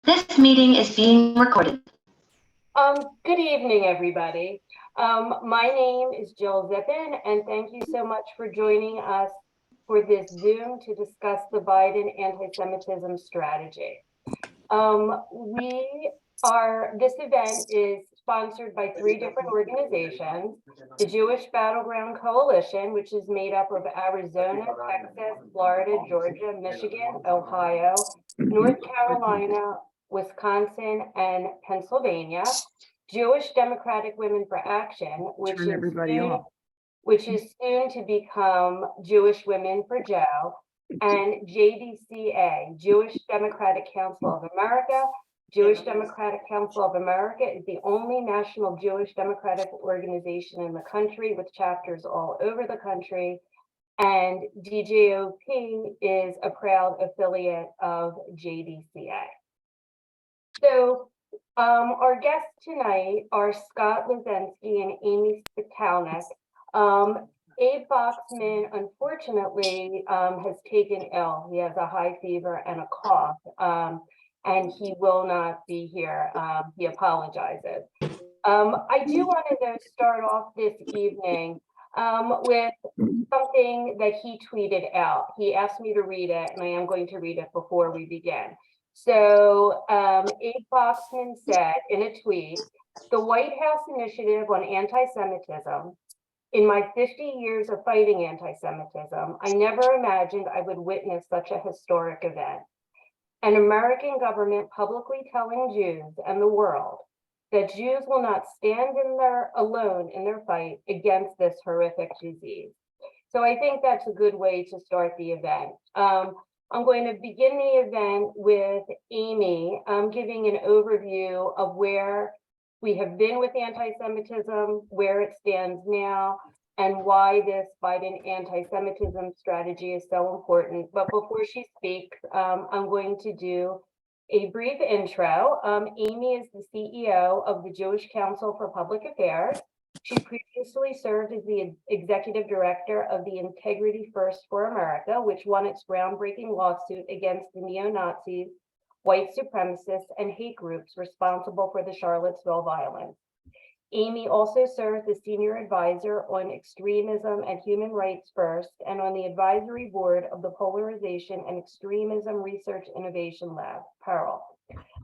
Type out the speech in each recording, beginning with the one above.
This meeting is being recorded. Good evening, everybody. My name is Jill Zippin, and thank you so much for joining us for this Zoom to discuss the Biden anti-Semitism strategy. This event is sponsored by three different organizations: the Jewish Battleground Coalition, which is made up of Arizona, Texas, Florida, Georgia, Michigan, Ohio, North Carolina, Wisconsin, and Pennsylvania; Jewish Democratic Women for Action, which is soon to become Jewish Women for Joe; and JDCA, Jewish Democratic Council of America. Jewish Democratic Council of America is the only national Jewish democratic organization in the country with chapters all over the country. And DJOP is a proud affiliate of JDCA. So our guests tonight are Scott Lizensky and Amy Spitalnik. Abe Boxman, unfortunately, has taken ill. He has a high fever and a cough, and he will not be here. He apologizes. I do want to though start off this evening with something that he tweeted out. He asked me to read it, and I am going to read it before we begin. So Abe Boxman said in a tweet, "The White House Initiative on Anti-Semitism. In my 50 years of fighting anti-Semitism, I never imagined I would witness such a historic event. An American government publicly telling Jews and the world that Jews will not stand alone in their fight against this horrific disease." So I think that's a good way to start the event. I'm going to begin the event with Amy giving an overview of where we have been with anti-Semitism, where it stands now, and why this Biden anti-Semitism strategy is so important. But before she speaks, I'm going to do a brief intro. Amy is the CEO of the Jewish Council for Public Affairs. She previously served as the executive director of the Integrity First for America, which won its groundbreaking lawsuit against the neo-Nazis, white supremacists, and hate groups responsible for the Charlottesville violence. Amy also served as senior advisor on extremism and human rights first, and on the advisory board of the Polarization and Extremism Research Innovation Lab, PEARL,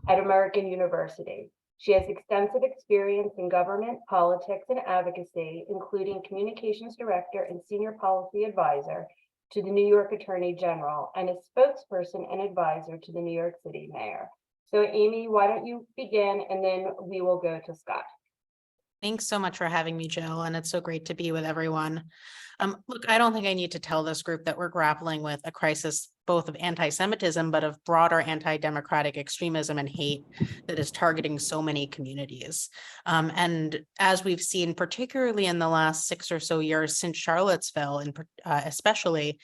at American University. She has extensive experience in government, politics, and advocacy, including communications director and senior policy advisor to the New York Attorney General, and a spokesperson and advisor to the New York City Mayor. So Amy, why don't you begin, and then we will go to Scott. Thanks so much for having me, Jill, and it's so great to be with everyone. Look, I don't think I need to tell this group that we're grappling with a crisis both of anti-Semitism, but of broader anti-democratic extremism and hate that is targeting so many communities. And as we've seen, particularly in the last 6 or so years since Charlottesville, especially,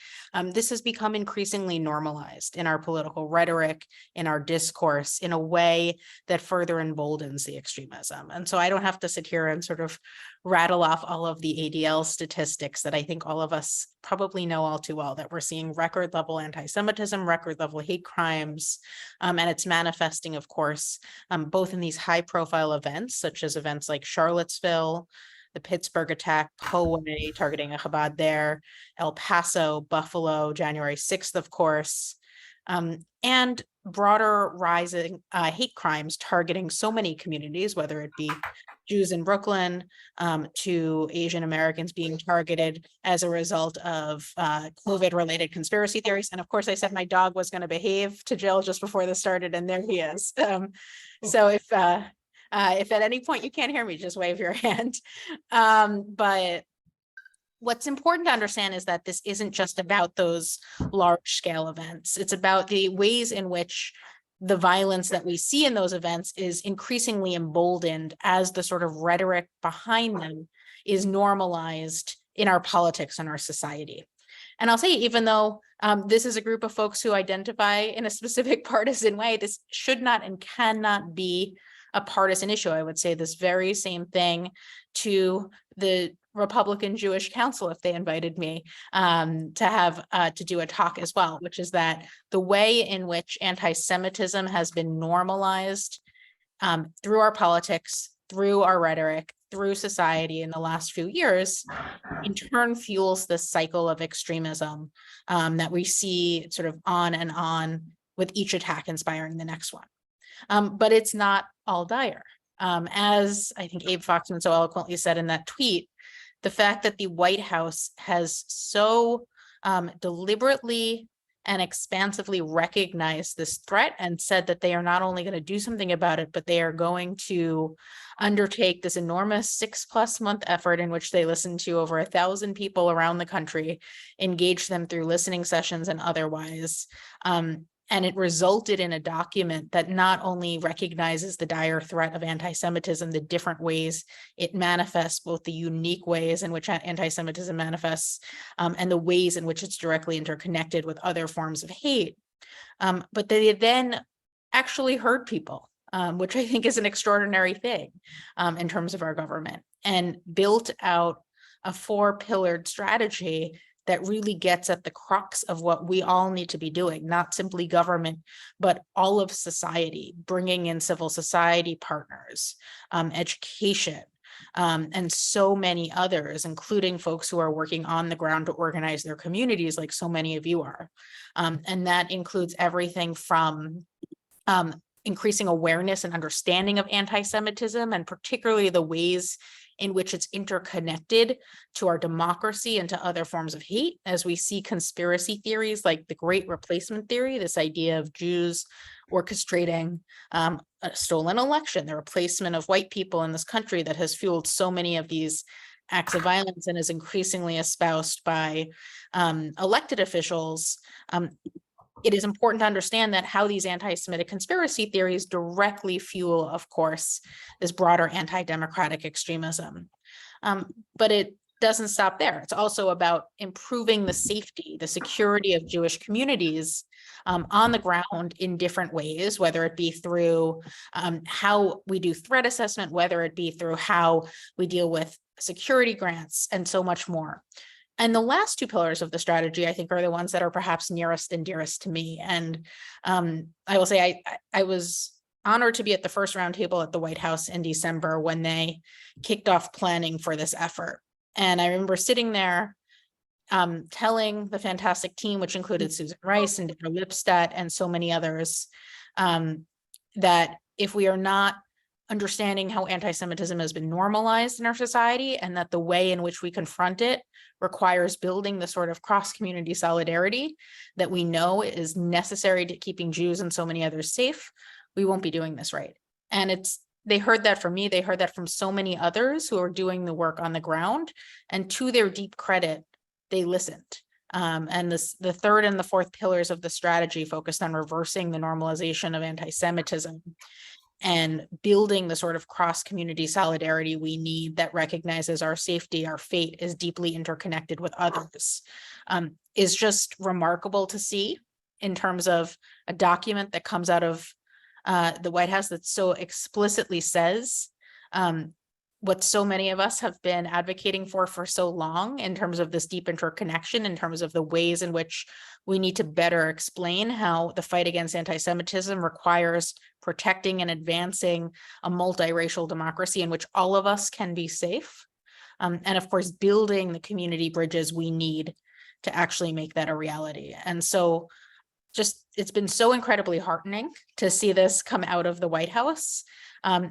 this has become increasingly normalized in our political rhetoric, in our discourse, in a way that further emboldens the extremism. And so I don't have to sit here and sort of rattle off all of the ADL statistics that I think all of us probably know all too well, that we're seeing record level anti-Semitism, record level hate crimes, and it's manifesting, of course, both in these high profile events, such as events like Charlottesville, the Pittsburgh attack, Poway, targeting a Chabad there, El Paso, Buffalo, January 6th, of course, and broader rising hate crimes targeting so many communities, whether it be Jews in Brooklyn, to Asian Americans being targeted as a result of COVID-related conspiracy theories. And of course, I said my dog was going to behave to Jill just before this started, and there he is. So if at any point you can't hear me, just wave your hand. But what's important to understand is that this isn't just about those large-scale events. It's about the ways in which the violence that we see in those events is increasingly emboldened as the sort of rhetoric behind them is normalized in our politics and our society. And I'll say, even though this is a group of folks who identify in a specific partisan way, this should not and cannot be a partisan issue. I would say this very same thing to the Republican Jewish Council if they invited me to do a talk as well, which is that the way in which anti-Semitism has been normalized through our politics, through our rhetoric, through society in the last few years, in turn fuels this cycle of extremism that we see sort of on and on, with each attack inspiring the next one. But it's not all dire. As I think Abe Foxman so eloquently said in that tweet, the fact that the White House has so deliberately and expansively recognized this threat and said that they are not only going to do something about it, but they are going to undertake this enormous 6+ month effort in which they listen to over 1,000 people around the country, engage them through listening sessions and otherwise. And it resulted in a document that not only recognizes the dire threat of anti-Semitism, the different ways it manifests, both the unique ways in which anti-Semitism manifests and the ways in which it's directly interconnected with other forms of hate, but they then actually heard people, which I think is an extraordinary thing in terms of our government, and built out a 4-pillared strategy that really gets at the crux of what we all need to be doing, not simply government, but all of society, bringing in civil society partners, education, and so many others, including folks who are working on the ground to organize their communities, like so many of you are. And that includes everything from increasing awareness and understanding of anti-Semitism, and particularly the ways in which it's interconnected to our democracy and to other forms of hate, as we see conspiracy theories like the Great Replacement Theory, this idea of Jews orchestrating a stolen election, the replacement of white people in this country, that has fueled so many of these acts of violence and is increasingly espoused by elected officials. It is important to understand that how these anti-Semitic conspiracy theories directly fuel, of course, this broader anti-democratic extremism. But it doesn't stop there. It's also about improving the safety, the security of Jewish communities on the ground in different ways, whether it be through how we do threat assessment, whether it be through how we deal with security grants, and so much more. And the last 2 pillars of the strategy, I think, are the ones that are perhaps nearest and dearest to me. And I will say I was honored to be at the first roundtable at the White House in December when they kicked off planning for this effort. And I remember sitting there telling the fantastic team, which included Susan Rice and Deborah Lipstadt and so many others, that if we are not understanding how anti-Semitism has been normalized in our society, and that the way in which we confront it requires building the sort of cross-community solidarity that we know is necessary to keeping Jews and so many others safe, we won't be doing this right. And they heard that from me, they heard that from so many others who are doing the work on the ground, and to their deep credit, they listened. And the 3rd and the 4th pillars of the strategy focused on reversing the normalization of anti-Semitism and building the sort of cross-community solidarity we need that recognizes our safety, our fate is deeply interconnected with others, is just remarkable to see in terms of a document that comes out of the White House that so explicitly says what so many of us have been advocating for so long, in terms of this deep interconnection, in terms of the ways in which we need to better explain how the fight against anti-Semitism requires protecting and advancing a multiracial democracy in which all of us can be safe. And of course, building the community bridges we need to actually make that a reality. And so it's been so incredibly heartening to see this come out of the White House.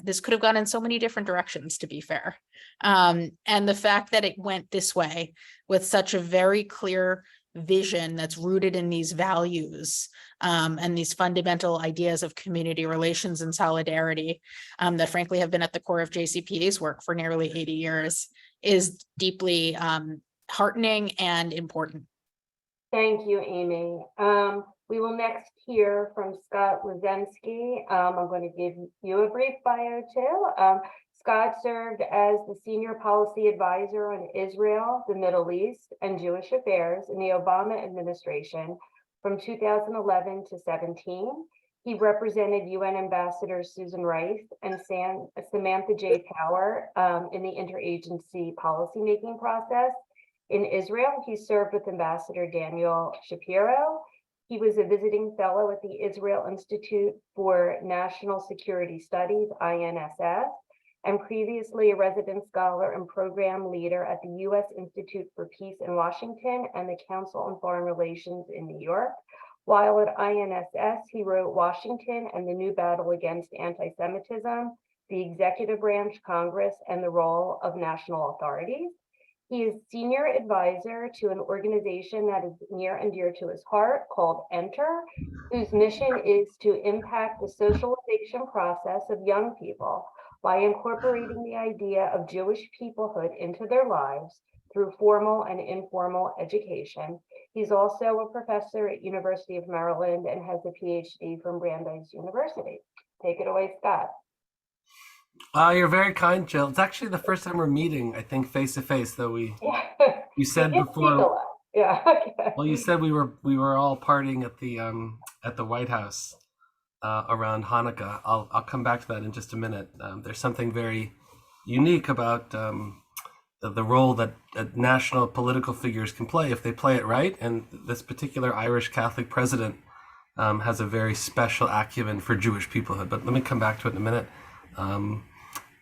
This could have gone in so many different directions, to be fair. And the fact that it went this way with such a very clear vision that's rooted in these values and these fundamental ideas of community relations and solidarity that frankly have been at the core of JCPA's work for nearly 80 years is deeply heartening and important. Thank you, Amy. We will next hear from Scott Lozensky. I'm going to give you a brief bio too. Scott served as the Senior Policy Advisor on Israel, the Middle East, and Jewish Affairs in the Obama administration from 2011 to 17. He represented UN Ambassadors Susan Rice and Samantha J. Power in the interagency policymaking process. In Israel, he served with Ambassador Daniel Shapiro. He was a visiting fellow at the Israel Institute for National Security Studies, INSS, and previously a resident scholar and program leader at the U.S. Institute for Peace in Washington and the Council on Foreign Relations in New York. While at INSS, he wrote Washington and the New Battle Against Antisemitism, the Executive Branch, Congress, and the Role of National Authorities. He is senior advisor to an organization that is near and dear to his heart called Enter, whose mission is to impact the socialization process of young people by incorporating the idea of Jewish peoplehood into their lives through formal and informal education. He's also a professor at University of Maryland and has a PhD from Brandeis University. Take it away, Scott. You're very kind, Jill. It's actually the first time we're meeting, I think, face to face. Though you said before, yeah. Okay. Well, you said we were all partying at the White House around Hanukkah. I'll come back to that in just a minute. There's something very unique about the role that national political figures can play if they play it right. And this particular Irish Catholic president has a very special acumen for Jewish peoplehood. But let me come back to it in a minute.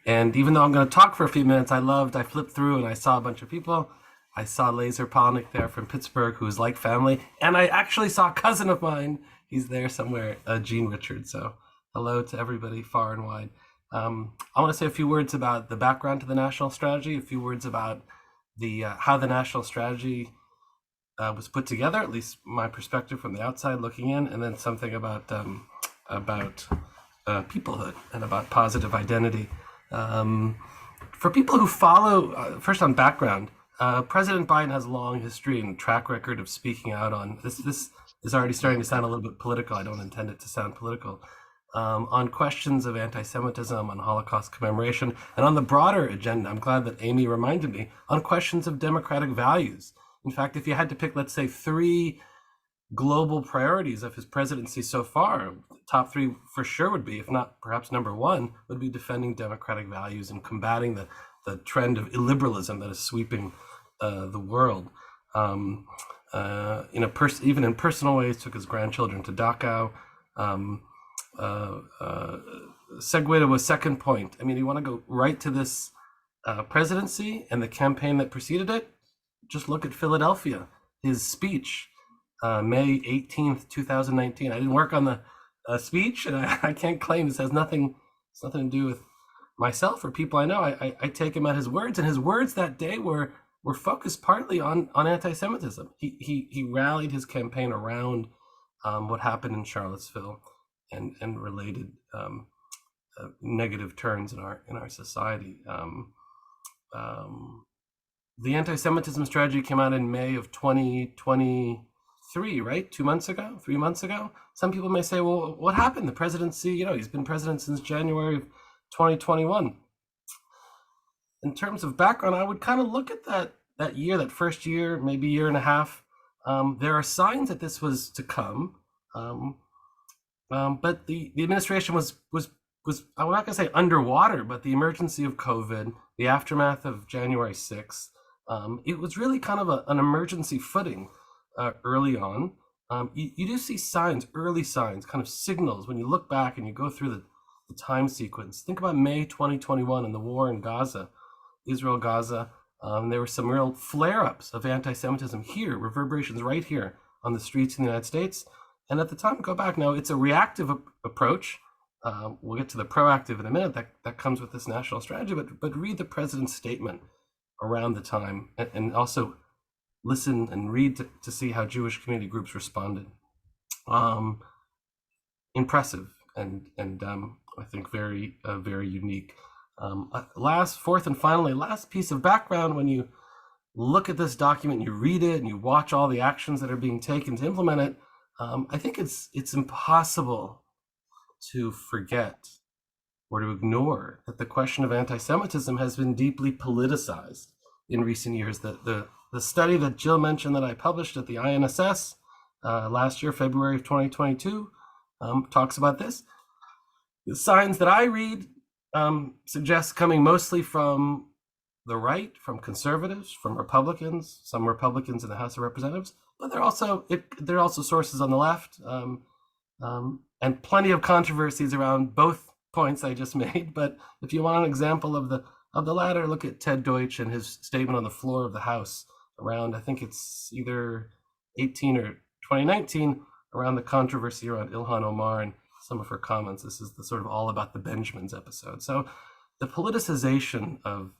And even though I'm going to talk for a few minutes, I flipped through and I saw a bunch of people. I saw Laser Polnick there from Pittsburgh, who's like family. And I actually saw a cousin of mine. He's there somewhere, Gene Richards. So hello to everybody far and wide. I want to say a few words about the background to the national strategy, a few words about the how the national strategy was put together, at least my perspective from the outside looking in, and then something about peoplehood and about positive identity. For people who follow, first on background, President Biden has a long history and track record of speaking out on this. This is already starting to sound a little bit political. I don't intend it to sound political. On questions of anti-Semitism, on Holocaust commemoration, and on the broader agenda. I'm glad that Amy reminded me on questions of democratic values. In fact, if you had to pick, let's say, 3 global priorities of his presidency so far, top 3 for sure would be, if not perhaps number 1, would be defending democratic values and combating the trend of illiberalism that is sweeping the world. Even in personal ways, took his grandchildren to Dachau. Segue to a second point. I mean, you want to go right to this presidency and the campaign that preceded it? Just look at Philadelphia, his speech, May 18th, 2019. I didn't work on the speech, and I can't claim this has nothing to do with myself or people I know. I take him at his words, and his words that day were focused partly on anti-Semitism. He rallied his campaign around what happened in Charlottesville and related negative turns in our society. The anti-Semitism strategy came out in May of 2023, right? 3 months ago. Some people may say, well, what happened? The presidency, he's been president since January of 2021. In terms of background, I would kind of look at that year, that first year, maybe year and a half. There are signs that this was to come. But the administration was I'm not going to say underwater, but the emergency of COVID, the aftermath of January 6th, it was really kind of an emergency footing early on. You do see signs, early signs, kind of signals when you look back and you go through the time sequence. Think about May 2021 and the war in Gaza, Israel, Gaza. There were some real flare-ups of anti-Semitism here, reverberations right here on the streets in the United States. And at the time, go back now, it's a reactive approach. We'll get to the proactive in a minute that comes with this national strategy, but read the president's statement around the time and also listen and read to see how Jewish community groups responded. Impressive and I think very, very unique. Fourth and finally, last piece of background, when you look at this document, you read it and you watch all the actions that are being taken to implement it, I think it's impossible to forget or to ignore that the question of anti-Semitism has been deeply politicized in recent years. The study that Jill mentioned that I published at the INSS last year, February of 2022, talks about this. The signs that I read suggest coming mostly from the right, from conservatives, from Republicans, some Republicans in the House of Representatives, but there are also sources on the left, and plenty of controversies around both points I just made. But if you want an example of the latter, look at Ted Deutsch and his statement on the floor of the House around, I think it's either 18 or 2019, around the controversy around Ilhan Omar and some of her comments. This is the sort of all about the Benjamins episode. So the politicization of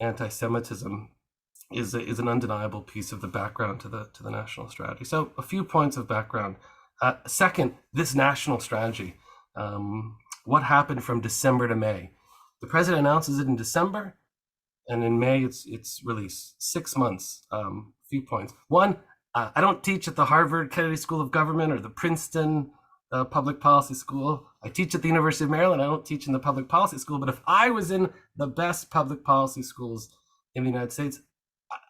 anti-Semitism is an undeniable piece of the background to the national strategy. So a few points of background. Second, this national strategy. What happened from December to May? The president announces it in December, and in May it's released. 6 months. Few points. One, I don't teach at the Harvard Kennedy School of Government or the Princeton Public Policy School. I teach at the University of Maryland. I don't teach in the Public Policy School. But if I was in the best public policy schools in the United States,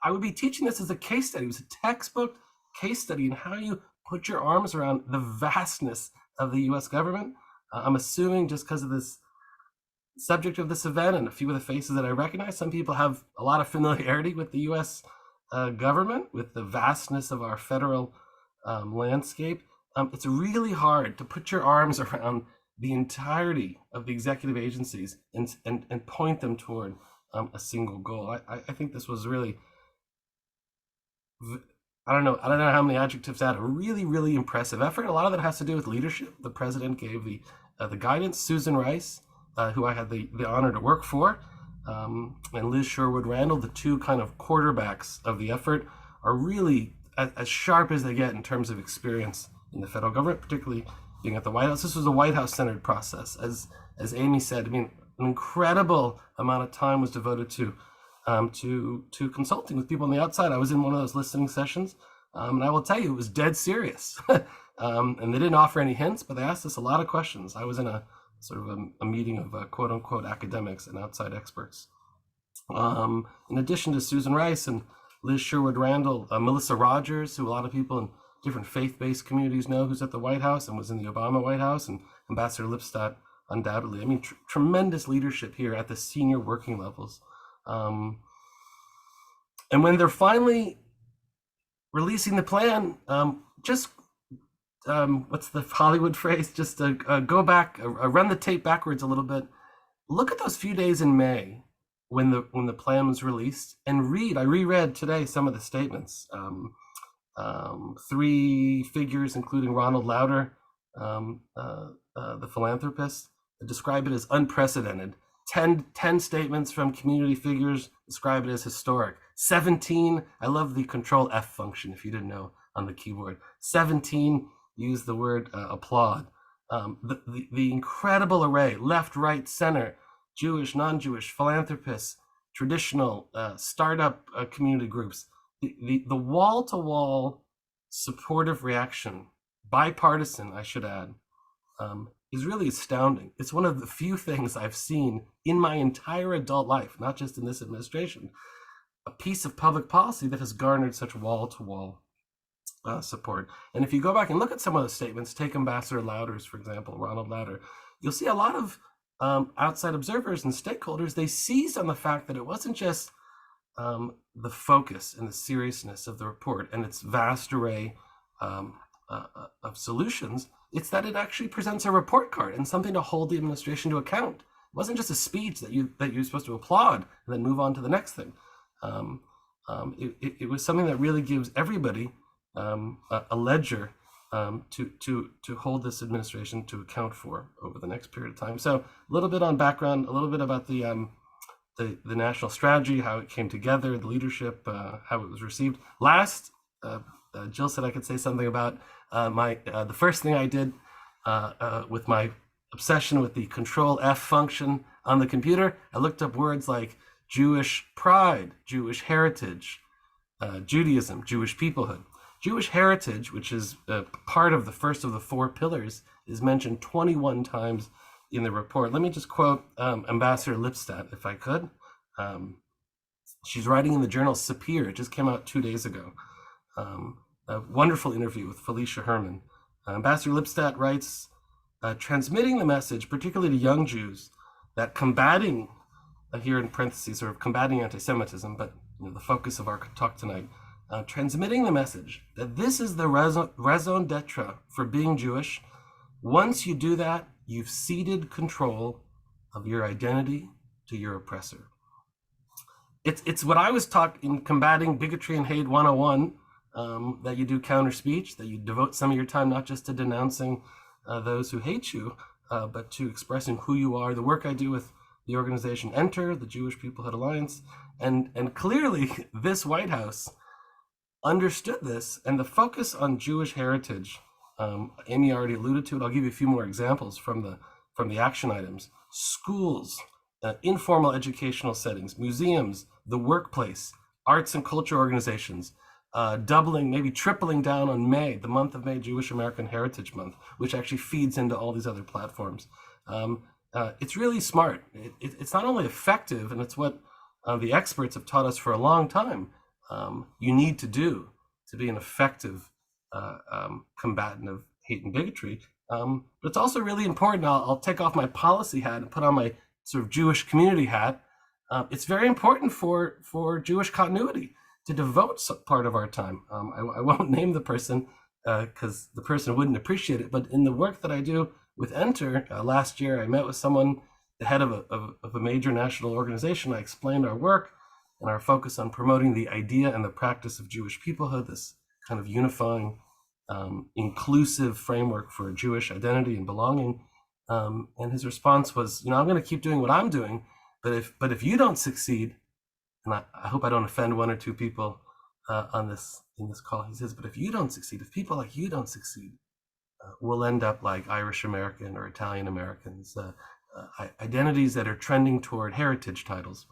I would be teaching this as a case study. It was a textbook case study in how you put your arms around the vastness of the U.S. government. I'm assuming just because of this subject of this event and a few of the faces that I recognize, some people have a lot of familiarity with the U.S. Government, with the vastness of our federal landscape. It's really hard to put your arms around the entirety of the executive agencies and point them toward a single goal. I think this was really, I don't know how many adjectives to add, a really, really impressive effort. A lot of that has to do with leadership. The president gave the guidance. Susan Rice, who I had the honor to work for, and Liz Sherwood Randall, the two kind of quarterbacks of the effort, are really as sharp as they get in terms of experience in the federal government, particularly being at the White House. This was a White House-centered process. As Amy said, I mean, an incredible amount of time was devoted to consulting with people on the outside. I was in one of those listening sessions, and I will tell you, it was dead serious. And they didn't offer any hints, but they asked us a lot of questions. I was in a sort of a meeting of quote-unquote academics and outside experts. In addition to Susan Rice and Liz Sherwood Randall, Melissa Rogers, who a lot of people in different faith-based communities know, who's at the White House and was in the Obama White House, and Ambassador Lipstadt, undoubtedly. I mean, tremendous leadership here at the senior working levels. And when they're finally releasing the plan, what's the Hollywood phrase? Just go back, run the tape backwards a little bit. Look at those few days in May when the plan was released, and read. I reread today some of the statements. 3 figures, including Ronald Lauder, the philanthropist, describe it as unprecedented. 10 statements from community figures describe it as historic. 17, I love the Control F function, if you didn't know, on the keyboard. 17 use the word applaud. The incredible array, left, right, center, Jewish, non-Jewish, philanthropists, traditional startup community groups. The wall-to-wall supportive reaction, bipartisan, I should add, is really astounding. It's one of the few things I've seen in my entire adult life, not just in this administration, a piece of public policy that has garnered such wall-to-wall support. And if you go back and look at some of the statements, take Ambassador Lauder's, for example, Ronald Lauder, you'll see a lot of outside observers and stakeholders, they seized on the fact that it wasn't just the focus and the seriousness of the report and its vast array of solutions. It's that it actually presents a report card and something to hold the administration to account. It wasn't just a speech that you're supposed to applaud and then move on to the next thing. It was something that really gives everybody a ledger to hold this administration to account for over the next period of time. So a little bit on background, a little bit about the national strategy, how it came together, the leadership, how it was received. Last, Jill said I could say something about the first thing I did with my obsession with the Control F function on the computer. I looked up words like Jewish pride, Jewish heritage, Judaism, Jewish peoplehood. Jewish heritage, which is part of the first of the 4 pillars, is mentioned 21 times in the report. Let me just quote Ambassador Lipstadt, if I could. She's writing in the journal Sapir. It just came out 2 days ago. A wonderful interview with Felicia Herman. Ambassador Lipstadt writes, transmitting the message, particularly to young Jews, that combating, here in parentheses, sort of combating anti-Semitism, but the focus of our talk tonight, transmitting the message that this is the raison d'etre for being Jewish. Once you do that, you've ceded control of your identity to your oppressor. It's what I was taught in Combating Bigotry and Hate 101, that you do counter speech, that you devote some of your time not just to denouncing those who hate you, but to expressing who you are. The work I do with the organization Enter, the Jewish Peoplehood Alliance, and clearly this White House understood this, and the focus on Jewish heritage. Amy already alluded to it. I'll give you a few more examples from the action items. Schools, informal educational settings, museums, the workplace, arts and culture organizations, doubling, maybe tripling down on May, the month of May, Jewish American Heritage Month, which actually feeds into all these other platforms. It's really smart. It's not only effective, and it's what the experts have taught us for a long time, you need to do to be an effective combatant of hate and bigotry. But it's also really important. I'll take off my policy hat and put on my sort of Jewish community hat. It's very important for Jewish continuity to devote part of our time. I won't name the person because the person wouldn't appreciate it. But in the work that I do with Enter, last year I met with someone, the head of a major national organization. I explained our work and our focus on promoting the idea and the practice of Jewish peoplehood, this kind of unifying, inclusive framework for Jewish identity and belonging. And his response was, I'm going to keep doing what I'm doing, but if you don't succeed, and I hope I don't offend one or two people in this call, he says, but if you don't succeed, if people like you don't succeed, we'll end up like Irish American or Italian Americans, identities that are trending toward heritage titles.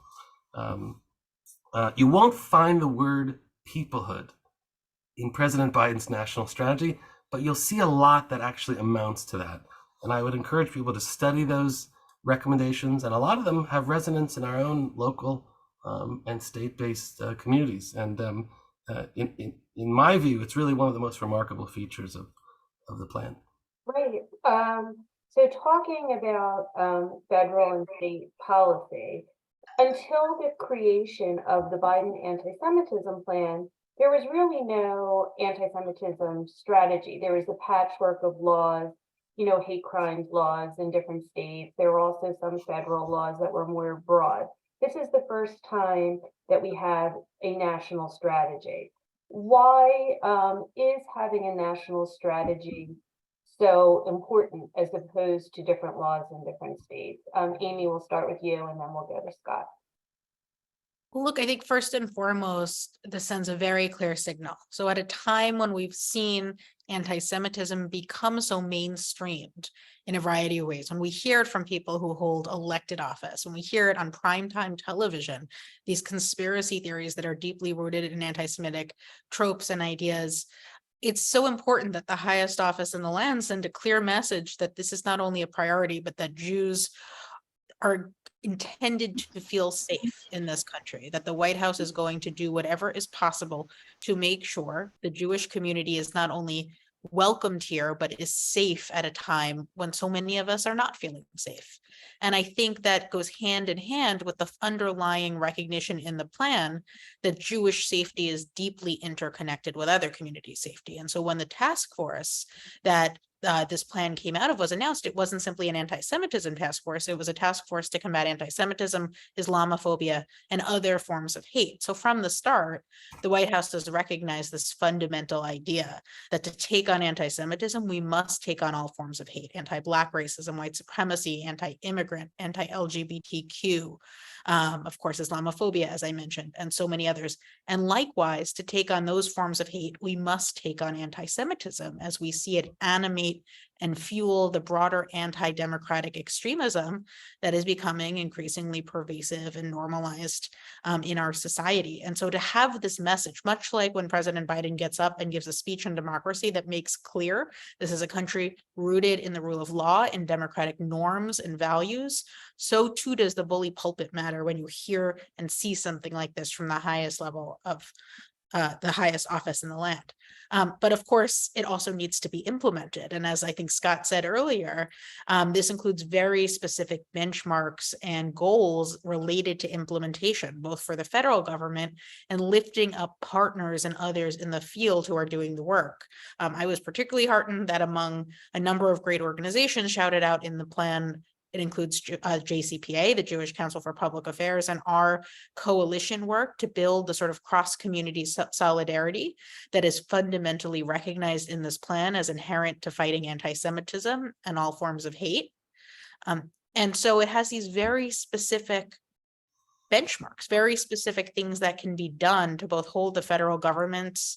You won't find the word peoplehood in President Biden's national strategy, but you'll see a lot that actually amounts to that. And I would encourage people to study those recommendations, and a lot of them have resonance in our own local and state-based communities. And in my view, it's really one of the most remarkable features of the plan. Right. So talking about federal and state policy, until the creation of the Biden anti-Semitism plan, there was really no anti-Semitism strategy. There was a patchwork of laws, hate crimes laws in different states. There were also some federal laws that were more broad. This is the first time that we have a national strategy. Why is having a national strategy so important as opposed to different laws in different states? Amy, we'll start with you and then we'll go to Scott. Look, I think first and foremost, this sends a very clear signal. So at a time when we've seen anti-Semitism become so mainstreamed in a variety of ways, when we hear it from people who hold elected office, when we hear it on primetime television, these conspiracy theories that are deeply rooted in anti-Semitic tropes and ideas, it's so important that the highest office in the land send a clear message that this is not only a priority, but that Jews are intended to feel safe in this country, that the White House is going to do whatever is possible to make sure the Jewish community is not only welcomed here, but is safe at a time when so many of us are not feeling safe. And I think that goes hand in hand with the underlying recognition in the plan that Jewish safety is deeply interconnected with other community safety. And so when the task force that this plan came out of was announced, it wasn't simply an anti-Semitism task force. It was a task force to combat anti-Semitism, Islamophobia, and other forms of hate. So from the start, the White House has recognized this fundamental idea that to take on anti-Semitism, we must take on all forms of hate: anti-Black racism, white supremacy, anti-immigrant, anti-LGBTQ, of course, Islamophobia, as I mentioned, and so many others. And likewise, to take on those forms of hate, we must take on anti-Semitism as we see it animate and fuel the broader anti-democratic extremism that is becoming increasingly pervasive and normalized in our society. And so to have this message, much like when President Biden gets up and gives a speech on democracy that makes clear this is a country rooted in the rule of law and democratic norms and values, so too does the bully pulpit matter when you hear and see something like this from the highest level of the highest office in the land. But of course, it also needs to be implemented. And as I think Scott said earlier, this includes very specific benchmarks and goals related to implementation, both for the federal government and lifting up partners and others in the field who are doing the work. I was particularly heartened that among a number of great organizations shouted out in the plan, it includes JCPA, the Jewish Council for Public Affairs, and our coalition work to build the sort of cross-community solidarity that is fundamentally recognized in this plan as inherent to fighting anti-Semitism and all forms of hate. And so it has these very specific benchmarks, very specific things that can be done to both hold the federal government's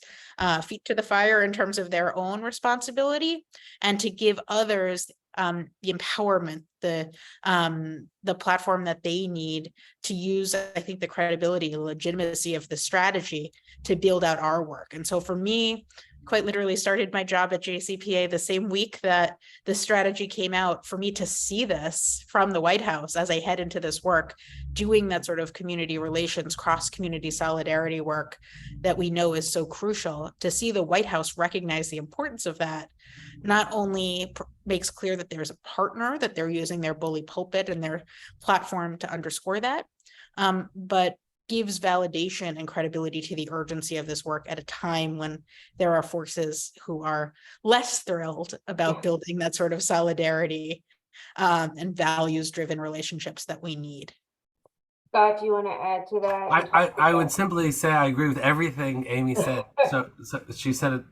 feet to the fire in terms of their own responsibility, and to give others the empowerment, the platform that they need to use, I think, the credibility and legitimacy of the strategy to build out our work. And so for me, quite literally started my job at JCPA the same week that the strategy came out. For me to see this from the White House as I head into this work, doing that sort of community relations, cross-community solidarity work that we know is so crucial, to see the White House recognize the importance of that, not only makes clear that there's a partner, that they're using their bully pulpit and their platform to underscore that, but gives validation and credibility to the urgency of this work at a time when there are forces who are less thrilled about building that sort of solidarity and values-driven relationships that we need. Scott, do you want to add to that? I would simply say I agree with everything Amy said. So she said it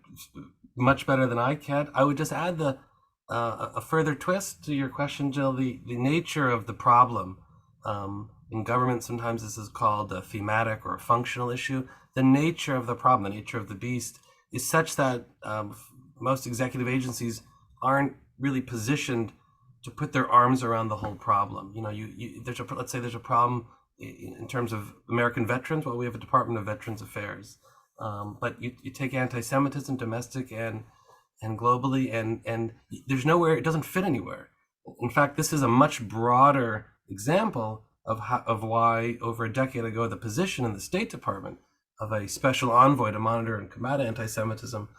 much better than I can. I would just add a further twist to your question, Jill. The nature of the problem. In government, sometimes this is called a thematic or a functional issue. The nature of the problem, the nature of the beast, is such that most executive agencies aren't really positioned to put their arms around the whole problem. You know, let's say there's a problem in terms of American veterans. Well, we have a Department of Veterans Affairs, but you take anti-Semitism, domestic and globally, and there's nowhere, it doesn't fit anywhere. In fact, this is a much broader example of why over a decade ago the position in the State Department of a special envoy to monitor and combat anti-Semitism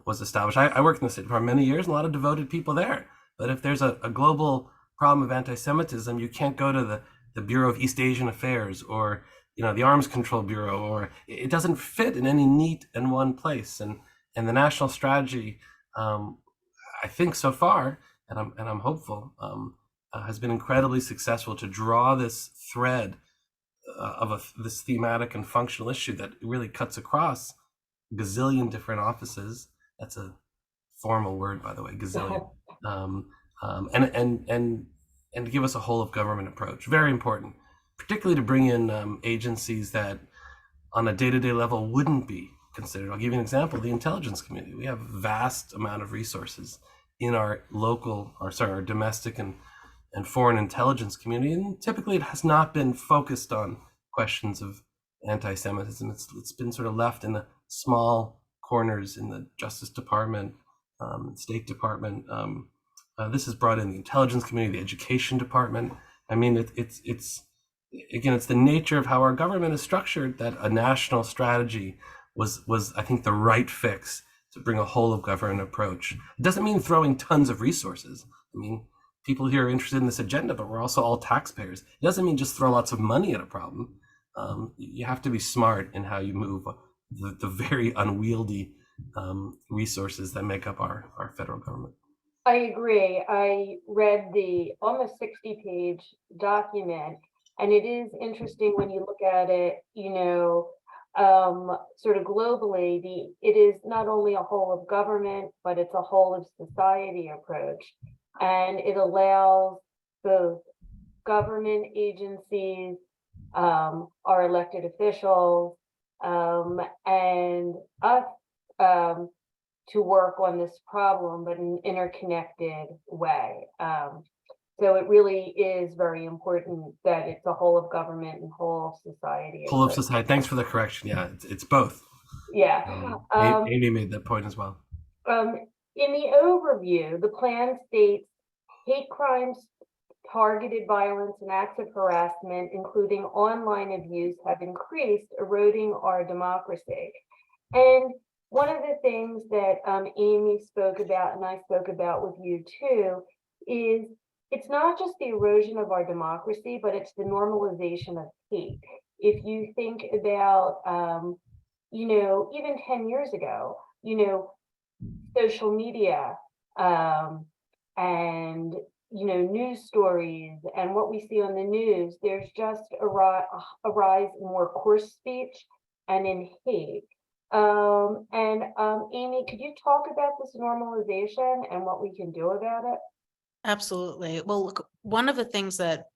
was established. I worked in the State Department many years, and a lot of devoted people there. But if there's a global problem of anti-Semitism, you can't go to the Bureau of East Asian Affairs or the Arms Control Bureau, or it doesn't fit in any neat and one place. And the national strategy, I think so far, and I'm hopeful, has been incredibly successful to draw this thread of this thematic and functional issue that really cuts across a gazillion different offices. That's a formal word, by the way, gazillion. And to give us a whole of government approach. Very important, particularly to bring in agencies that on a day-to-day level wouldn't be considered. I'll give you an example, the intelligence community. We have a vast amount of resources in our domestic and foreign intelligence community, and typically it has not been focused on questions of anti-Semitism. It's been sort of left in the small corners in the Justice Department, State Department. This has brought in the intelligence community, the education department. I mean, it's the nature of how our government is structured that a national strategy was I think the right fix to bring a whole of government approach. It doesn't mean throwing tons of resources. I mean, people here are interested in this agenda, but we're also all taxpayers. It doesn't mean just throw lots of money at a problem. You have to be smart in how you move the very unwieldy resources that make up our federal government. I agree. I read the almost 60-page document, and it is interesting when you look at it, sort of globally, it is not only a whole of government, but it's a whole of society approach. And it allows both government agencies, our elected officials, and us to work on this problem, but in an interconnected way. So it really is very important that it's a whole of government and whole of society. Whole of society. Thanks for the correction. Yeah, it's both. Yeah. Amy made that point as well. In the overview, the plan states hate crimes targeted violence and acts of harassment, including online abuse, have increased, eroding our democracy. And one of the things that Amy spoke about, and I spoke about with you too, is it's not just the erosion of our democracy, but it's the normalization of hate. If you think about, even 10 years ago, social media and news stories and what we see on the news, there's just a rise in more coarse speech and in hate. Amy, could you talk about this normalization and what we can do about it? Absolutely. Well, look, one of the things that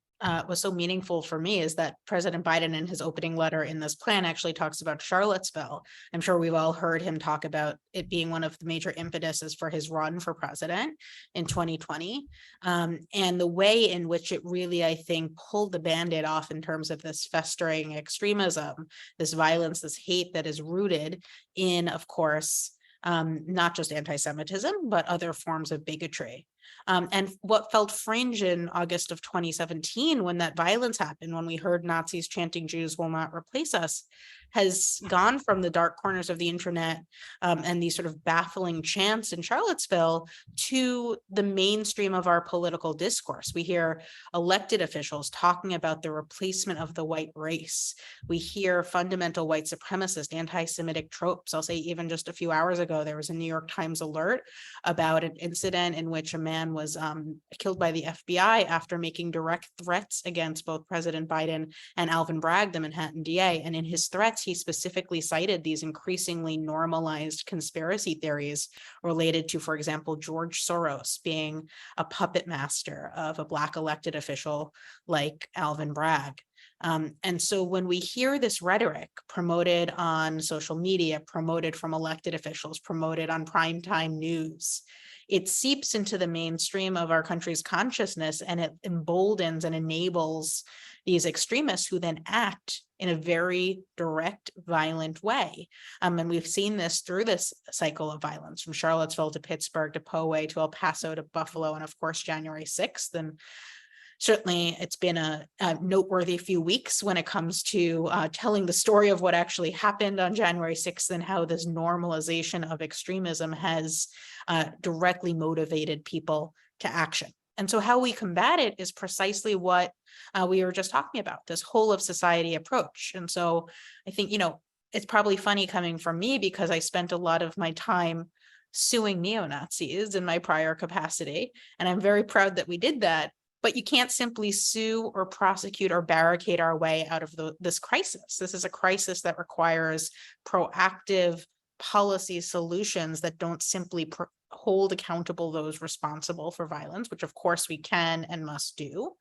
was so meaningful for me is that President Biden in his opening letter in this plan actually talks about Charlottesville. I'm sure we've all heard him talk about it being one of the major impetuses for his run for president in 2020. And the way in which it really, I think, pulled the Band-Aid off in terms of this festering extremism, this violence, this hate that is rooted in, of course, not just anti-Semitism, but other forms of bigotry. And what felt fringe in August of 2017, when that violence happened, when we heard Nazis chanting "Jews will not replace us," has gone from the dark corners of the internet and these sort of baffling chants in Charlottesville to the mainstream of our political discourse. We hear elected officials talking about the replacement of the white race. We hear fundamental white supremacist, anti-Semitic tropes. I'll say even just a few hours ago, there was a New York Times alert about an incident in which a man was killed by the FBI after making direct threats against both President Biden and Alvin Bragg, the Manhattan DA. And in his threats, he specifically cited these increasingly normalized conspiracy theories related to, for example, George Soros being a puppet master of a Black elected official like Alvin Bragg. And so when we hear this rhetoric promoted on social media, promoted from elected officials, promoted on primetime news, it seeps into the mainstream of our country's consciousness, and it emboldens and enables these extremists who then act in a very direct, violent way. And we've seen this through this cycle of violence, from Charlottesville to Pittsburgh to Poway to El Paso to Buffalo, and of course, January 6th. And certainly, it's been a noteworthy few weeks when it comes to telling the story of what actually happened on January 6th and how this normalization of extremism has directly motivated people to action. And so how we combat it is precisely what we were just talking about, this whole of society approach. And so I think, it's probably funny coming from me because I spent a lot of my time suing neo-Nazis in my prior capacity. And I'm very proud that we did that. But you can't simply sue or prosecute or barricade our way out of this crisis. This is a crisis that requires proactive policy solutions that don't simply hold accountable those responsible for violence, which of course we can and must do,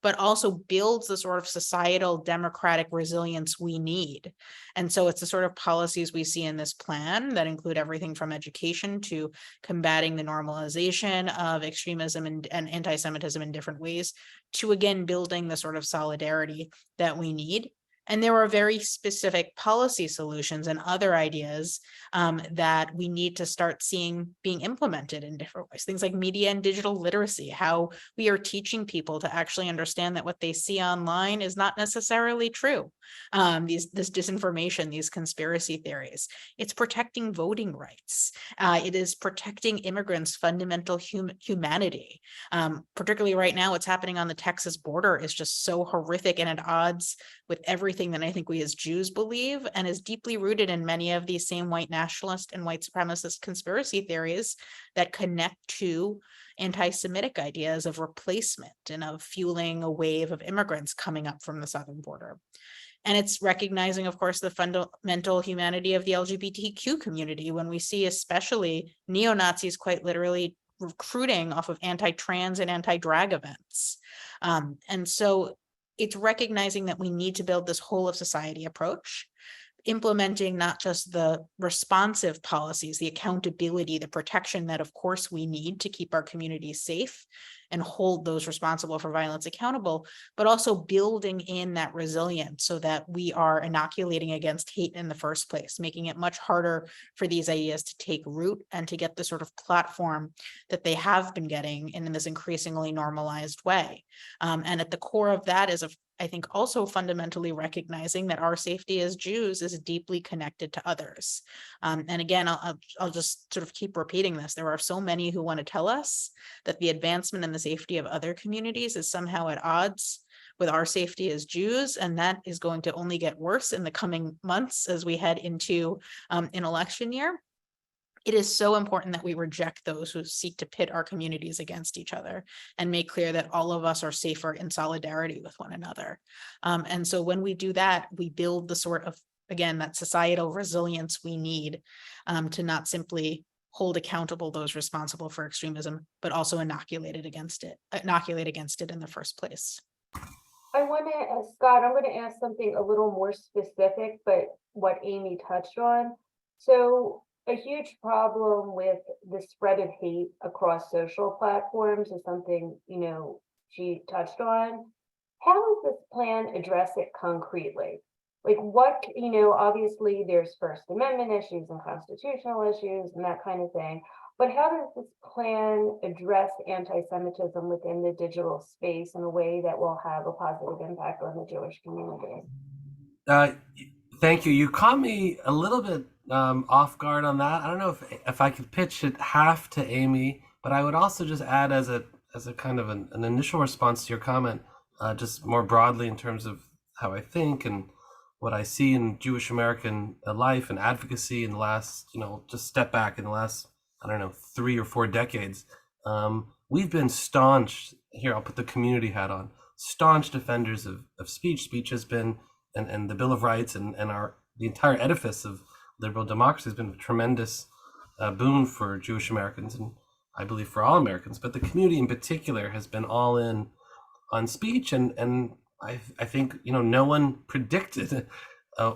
but also builds the sort of societal democratic resilience we need. And so it's the sort of policies we see in this plan that include everything from education to combating the normalization of extremism and anti-Semitism in different ways, to again building the sort of solidarity that we need. And there are very specific policy solutions and other ideas that we need to start seeing being implemented in different ways. Things like media and digital literacy, how we are teaching people to actually understand that what they see online is not necessarily true. This disinformation, these conspiracy theories. It's protecting voting rights. It is protecting immigrants' fundamental humanity. Particularly right now, what's happening on the Texas border is just so horrific and at odds with everything that I think we as Jews believe, and is deeply rooted in many of these same white nationalist and white supremacist conspiracy theories that connect to anti-Semitic ideas of replacement and of fueling a wave of immigrants coming up from the southern border. And it's recognizing, of course, the fundamental humanity of the LGBTQ community when we see especially neo-Nazis quite literally recruiting off of anti-trans and anti-drag events. And so it's recognizing that we need to build this whole of society approach, implementing not just the responsive policies, the accountability, the protection that of course we need to keep our communities safe and hold those responsible for violence accountable, but also building in that resilience so that we are inoculating against hate in the first place, making it much harder for these ideas to take root and to get the sort of platform that they have been getting in this increasingly normalized way. And at the core of that is, I think, also fundamentally recognizing that our safety as Jews is deeply connected to others. And again, I'll just sort of keep repeating this. There are so many who want to tell us that the advancement and the safety of other communities is somehow at odds with our safety as Jews, and that is going to only get worse in the coming months as we head into an election year. It is so important that we reject those who seek to pit our communities against each other and make clear that all of us are safer in solidarity with one another. And so when we do that, we build the sort of, again, that societal resilience we need to not simply hold accountable those responsible for extremism, but also inoculate against it in the first place. I want to ask Scott, I'm going to ask something a little more specific, but what Amy touched on. So a huge problem with the spread of hate across social platforms is something, she touched on. How does this plan address it concretely? Like what, obviously there's First Amendment issues and constitutional issues and that kind of thing, but how does this plan address anti-Semitism within the digital space in a way that will have a positive impact on the Jewish community? Thank you. You caught me a little bit off guard on that. I don't know if I could pitch it half to Amy, but I would also just add as a kind of an initial response to your comment, just more broadly in terms of how I think and what I see in Jewish American life and advocacy in the last, just step back in the last, 3 or 4 decades. We've been staunch, here I'll put the community hat on, staunch defenders of speech. Speech has been, and the Bill of Rights and the entire edifice of liberal democracy has been a tremendous boon for Jewish Americans, and I believe for all Americans, but the community in particular has been all in on speech, and I think no one predicted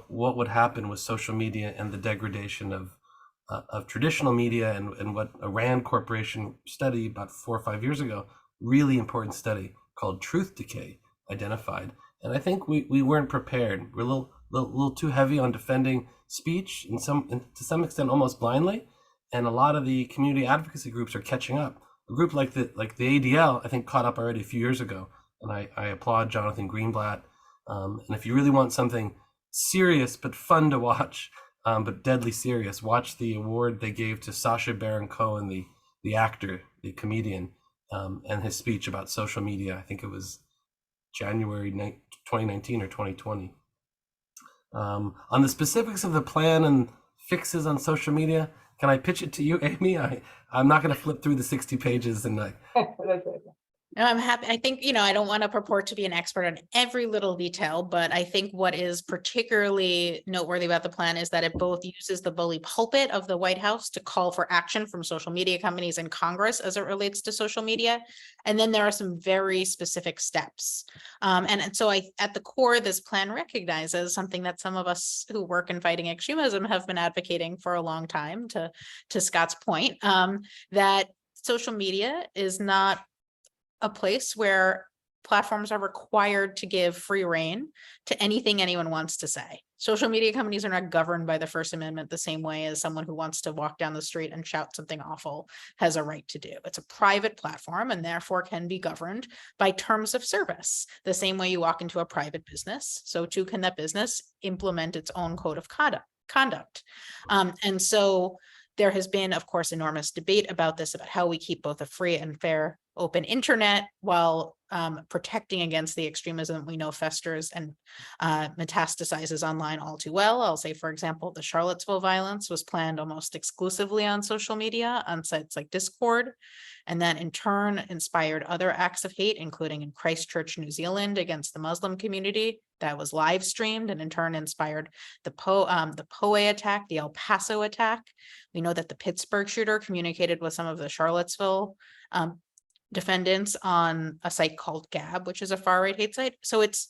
what would happen with social media and the degradation of traditional media, and what a RAND Corporation study about 4 or 5 years ago, really important study called Truth Decay, identified. And I think we weren't prepared. We're a little too heavy on defending speech, and to some extent almost blindly. And a lot of the community advocacy groups are catching up. A group like the ADL, I think, caught up already a few years ago. And I applaud Jonathan Greenblatt. And if you really want something serious but fun to watch, but deadly serious, watch the award they gave to Sacha Baron Cohen, the actor, the comedian, and his speech about social media. I think it was January 2019 or 2020. On the specifics of the plan and fixes on social media, can I pitch it to you, Amy? I'm not going to flip through the 60 pages and No, I'm happy. I think, I don't want to purport to be an expert on every little detail, but I think what is particularly noteworthy about the plan is that it both uses the bully pulpit of the White House to call for action from social media companies and Congress as it relates to social media. And then there are some very specific steps. And so at the core, this plan recognizes something that some of us who work in fighting extremism have been advocating for a long time, to Scott's point, that social media is not a place where platforms are required to give free rein to anything anyone wants to say. Social media companies are not governed by the First Amendment the same way as someone who wants to walk down the street and shout something awful has a right to do. It's a private platform and therefore can be governed by terms of service. The same way you walk into a private business, so too can that business implement its own code of conduct. And so there has been, of course, enormous debate about this, about how we keep both a free and fair open internet while protecting against the extremism we know festers and metastasizes online all too well. I'll say, for example, the Charlottesville violence was planned almost exclusively on social media, on sites like Discord, and that in turn inspired other acts of hate, including in Christchurch, New Zealand, against the Muslim community that was live streamed, and in turn inspired the Poe attack, the El Paso attack. We know that the Pittsburgh shooter communicated with some of the Charlottesville defendants on a site called Gab, which is a far-right hate site. So it's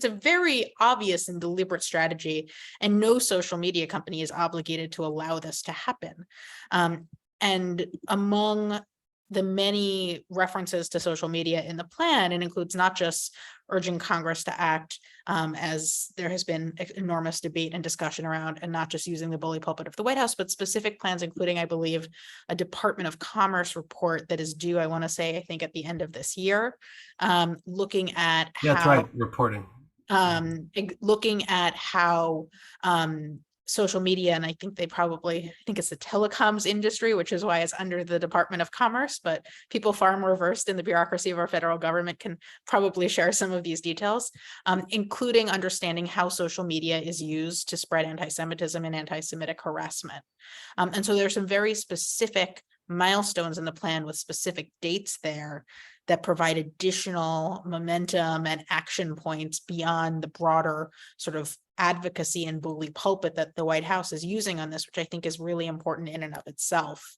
a very obvious and deliberate strategy, and no social media company is obligated to allow this to happen. And among the many references to social media in the plan, and includes not just urging Congress to act, as there has been enormous debate and discussion around, and not just using the bully pulpit of the White House, but specific plans, including, I believe, a Department of Commerce report that is due, I want to say, I think at the end of this year, looking at Yeah, that's how right. Reporting. looking at how social media, and I think I think it's the telecoms industry, which is why it's under the Department of Commerce, but people far more versed in the bureaucracy of our federal government can probably share some of these details, including understanding how social media is used to spread anti-Semitism and anti-Semitic harassment. And so there's some very specific milestones in the plan with specific dates there that provide additional momentum and action points beyond the broader sort of advocacy and bully pulpit that the White House is using on this, which I think is really important in and of itself,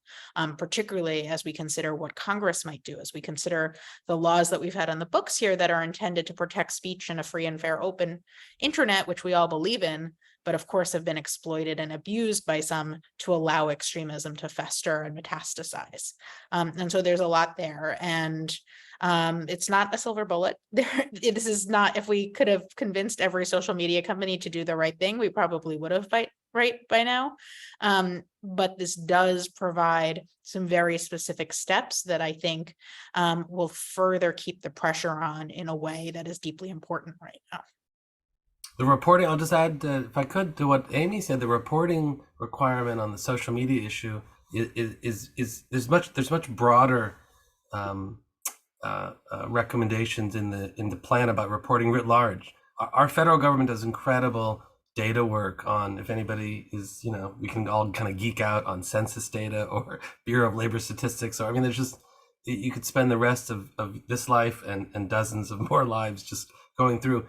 particularly as we consider what Congress might do, as we consider the laws that we've had on the books here that are intended to protect speech in a free and fair open internet, which we all believe in, but of course have been exploited and abused by some to allow extremism to fester and metastasize. And so there's a lot there. And it's not a silver bullet. This is not, if we could have convinced every social media company to do the right thing, we probably would have by now. But this does provide some very specific steps that I think will further keep the pressure on in a way that is deeply important right now. The reporting, I'll just add, if I could, to what Amy said, the reporting requirement on the social media issue is there's much broader recommendations in the plan about reporting writ large. Our federal government does incredible data work on, if anybody is, we can all kind of geek out on census data or Bureau of Labor Statistics. Or, I mean, there's just, you could spend the rest of this life and dozens of more lives just going through.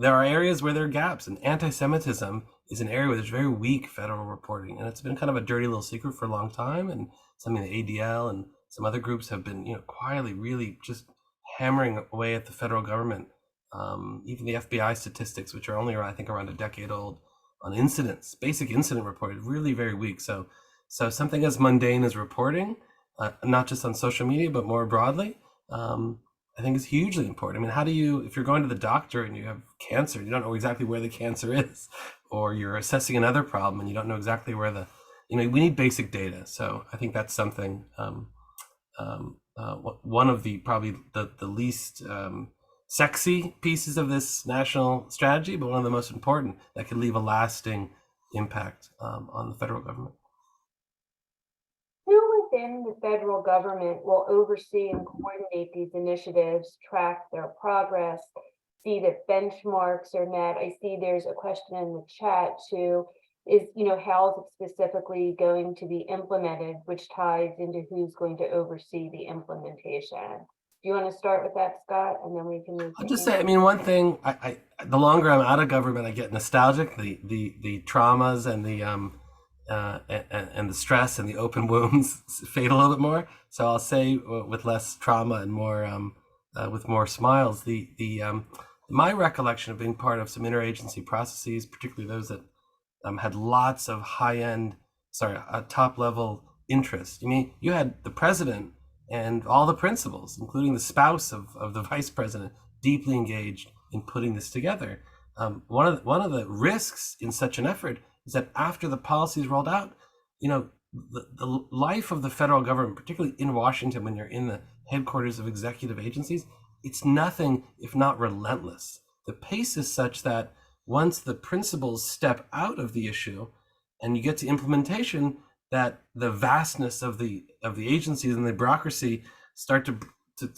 There are areas where there are gaps, and anti-Semitism is an area where there's very weak federal reporting, and it's been kind of a dirty little secret for a long time, and something the ADL and some other groups have been, quietly really just hammering away at the federal government. Even the FBI statistics, which are only, I think, around a decade old, on incidents, basic incident reporting, really very weak. So something as mundane as reporting, not just on social media, but more broadly, I think is hugely important. I mean, how do you, if you're going to the doctor and you have cancer, you don't know exactly where the cancer is, or you're assessing another problem and you don't know exactly where we need basic data. So I think that's something, one of the probably the least sexy pieces of this national strategy, but one of the most important that could leave a lasting impact on the federal government. Who within the federal government will oversee and coordinate these initiatives, track their progress, see that benchmarks are met? I see there's a question in the chat too. Is, how is it specifically going to be implemented, which ties into who's going to oversee the implementation? Do you want to start with that, Scott, and then we can move? I'll just say, I mean, one thing, I the longer I'm out of government, I get nostalgic. The traumas and the stress and the open wounds fade a little bit more. So I'll say with less trauma and more with more smiles. My recollection of being part of some interagency processes, particularly those that had lots of top level interest. I mean, you had the president and all the principals, including the spouse of the vice president, deeply engaged in putting this together. One of the risks in such an effort is that after the policy is rolled out, the life of the federal government, particularly in Washington, when you're in the headquarters of executive agencies, it's nothing if not relentless. The pace is such that once the principals step out of the issue and you get to implementation, that the vastness of the agencies and the bureaucracy start to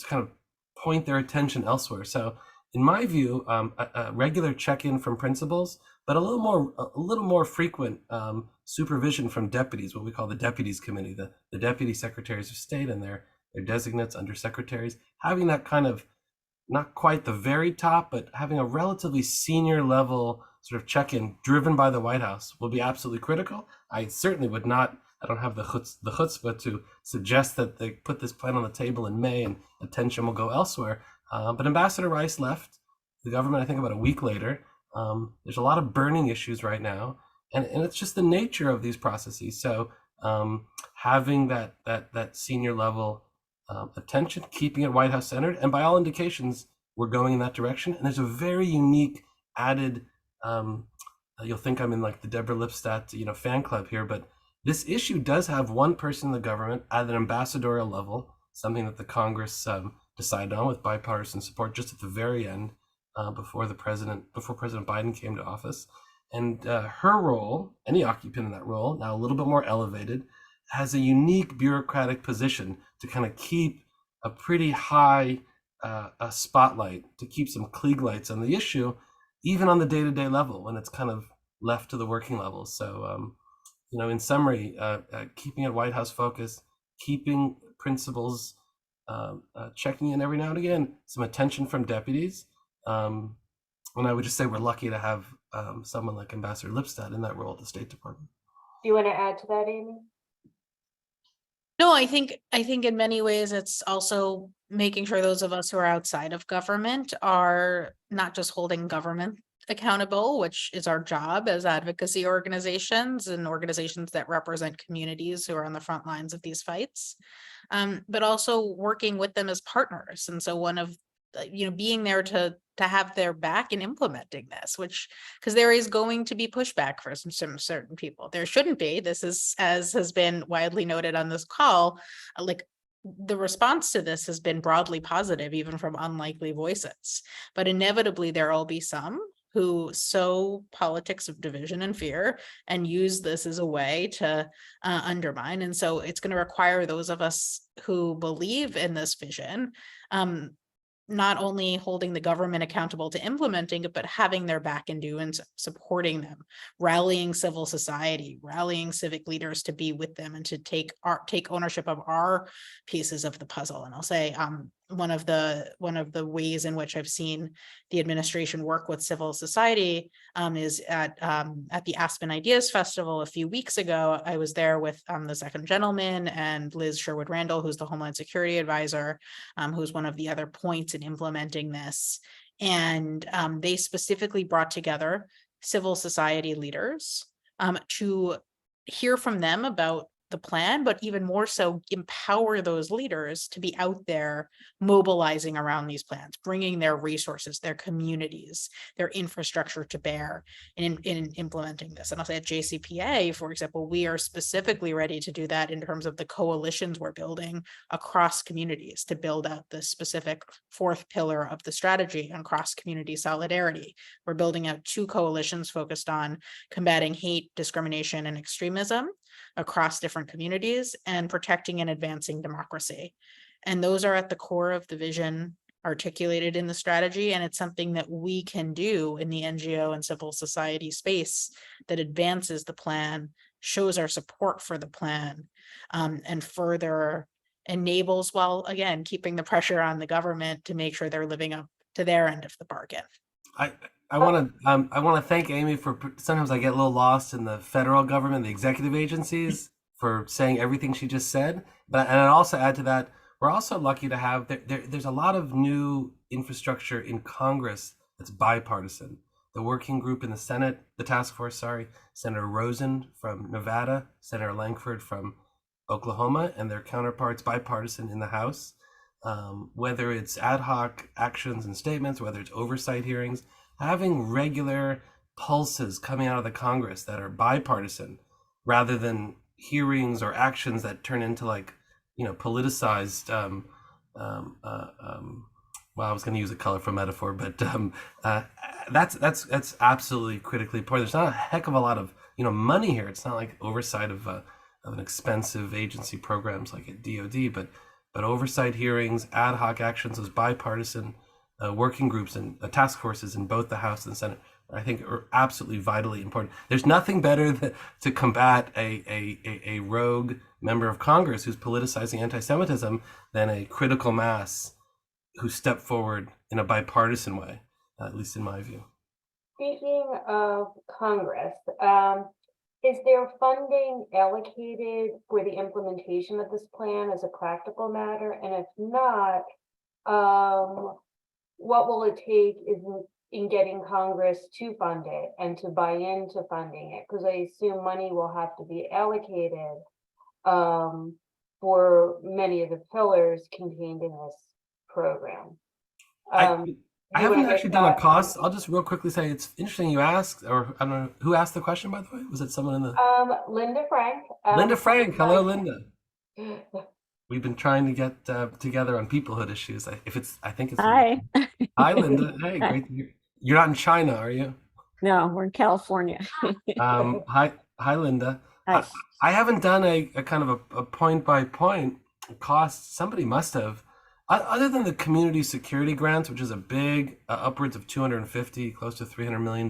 kind of point their attention elsewhere. So in my view, a regular check-in from principals, but a little more frequent supervision from deputies, what we call the deputies committee, the deputy secretaries of state and their designates, undersecretaries, having that kind of, not quite the very top, but having a relatively senior level sort of check-in driven by the White House will be absolutely critical. I certainly would not, I don't have the chutzpah to suggest that they put this plan on the table in May and attention will go elsewhere. But Ambassador Rice left the government, I think, about a week later. There's a lot of burning issues right now, and it's just the nature of these processes. So having that senior level attention, keeping it White House centered, and by all indications, we're going in that direction. And there's a very unique added. You'll think I'm in like the Deborah Lipstadt, fan club here, but this issue does have one person in the government at an ambassadorial level, something that the Congress decided on with bipartisan support just at the very end, before President Biden came to office. And her role, any occupant in that role, now a little bit more elevated, has a unique bureaucratic position to kind of keep a pretty high a spotlight, to keep some Klieg lights on the issue, even on the day-to-day level when it's kind of left to the working level. So, in summary, keeping it White House focus, keeping principals, checking in every now and again, some attention from deputies. And I would just say we're lucky to have someone like Ambassador Lipstadt in that role at the State Department. Do you want to add to that, Amy? No, I think in many ways it's also making sure those of us who are outside of government are not just holding government accountable, which is our job as advocacy organizations and organizations that represent communities who are on the front lines of these fights, but also working with them as partners. And so one of being there to have their back in implementing this, because there is going to be pushback for some certain people. There shouldn't be. This is, as has been widely noted on this call, like the response to this has been broadly positive, even from unlikely voices. But inevitably, there will be some who sow politics of division and fear and use this as a way to undermine. And so it's going to require those of us who believe in this vision, not only holding the government accountable to implementing it, but having their back and doing, supporting them, rallying civil society, rallying civic leaders to be with them and to take ownership of our pieces of the puzzle. And I'll say one of the ways in which I've seen the administration work with civil society is at the Aspen Ideas Festival a few weeks ago. I was there with the second gentleman and Liz Sherwood Randall, who's the Homeland Security Advisor, who's one of the other points in implementing this. And they specifically brought together civil society leaders to hear from them about the plan, but even more so empower those leaders to be out there mobilizing around these plans, bringing their resources, their communities, their infrastructure to bear in implementing this. And I'll say at JCPA, for example, we are specifically ready to do that in terms of the coalitions we're building across communities to build out the specific fourth pillar of the strategy on cross-community solidarity. We're building out 2 coalitions focused on combating hate, discrimination, and extremism across different communities and protecting and advancing democracy. And those are at the core of the vision articulated in the strategy. And it's something that we can do in the NGO and civil society space that advances the plan, shows our support for the plan, and further enables, while again, keeping the pressure on the government to make sure they're living up to their end of the bargain. I want to thank Amy for, sometimes I get a little lost in the federal government, the executive agencies, for saying everything she just said. But and I'd also add to that, we're also lucky to have there's a lot of new infrastructure in Congress that's bipartisan. The working group in the Senate, the task force, Senator Rosen from Nevada, Senator Langford from Oklahoma, and their counterparts bipartisan in the House. Whether it's ad hoc actions and statements, whether it's oversight hearings, having regular pulses coming out of the Congress that are bipartisan rather than hearings or actions that turn into politicized, well, I was going to use a colorful metaphor, but that's absolutely critically important. There's not a heck of a lot of money here. It's not like oversight of an expensive agency programs like at DoD, but oversight hearings, ad hoc actions, those bipartisan working groups and task forces in both the House and the Senate, I think, are absolutely vitally important. There's nothing better to combat a rogue member of Congress who's politicizing anti-Semitism than a critical mass who step forward in a bipartisan way, at least in my view. Speaking of Congress, is there funding allocated for the implementation of this plan as a practical matter? And if not, what will it take in getting Congress to fund it and to buy into funding it? Because I assume money will have to be allocated. for many of the pillars contained in this program. I you haven't wanna go, actually done a Scott? cost. I'll just real quickly say it's interesting you asked, or I don't know who asked the question, by the way. Was it someone in the Linda Frank. Linda Frank? Hello, Linda. We've been trying to get together on peoplehood issues. I think it's Hi. Hi, Linda. Hey, great to hear. You're not in China, are you? No, we're in California. Hi, Linda. Hi. I haven't done a kind of a point by point cost. Somebody must have. Other than the community security grants, which is a big, upwards of 250, close to $300 million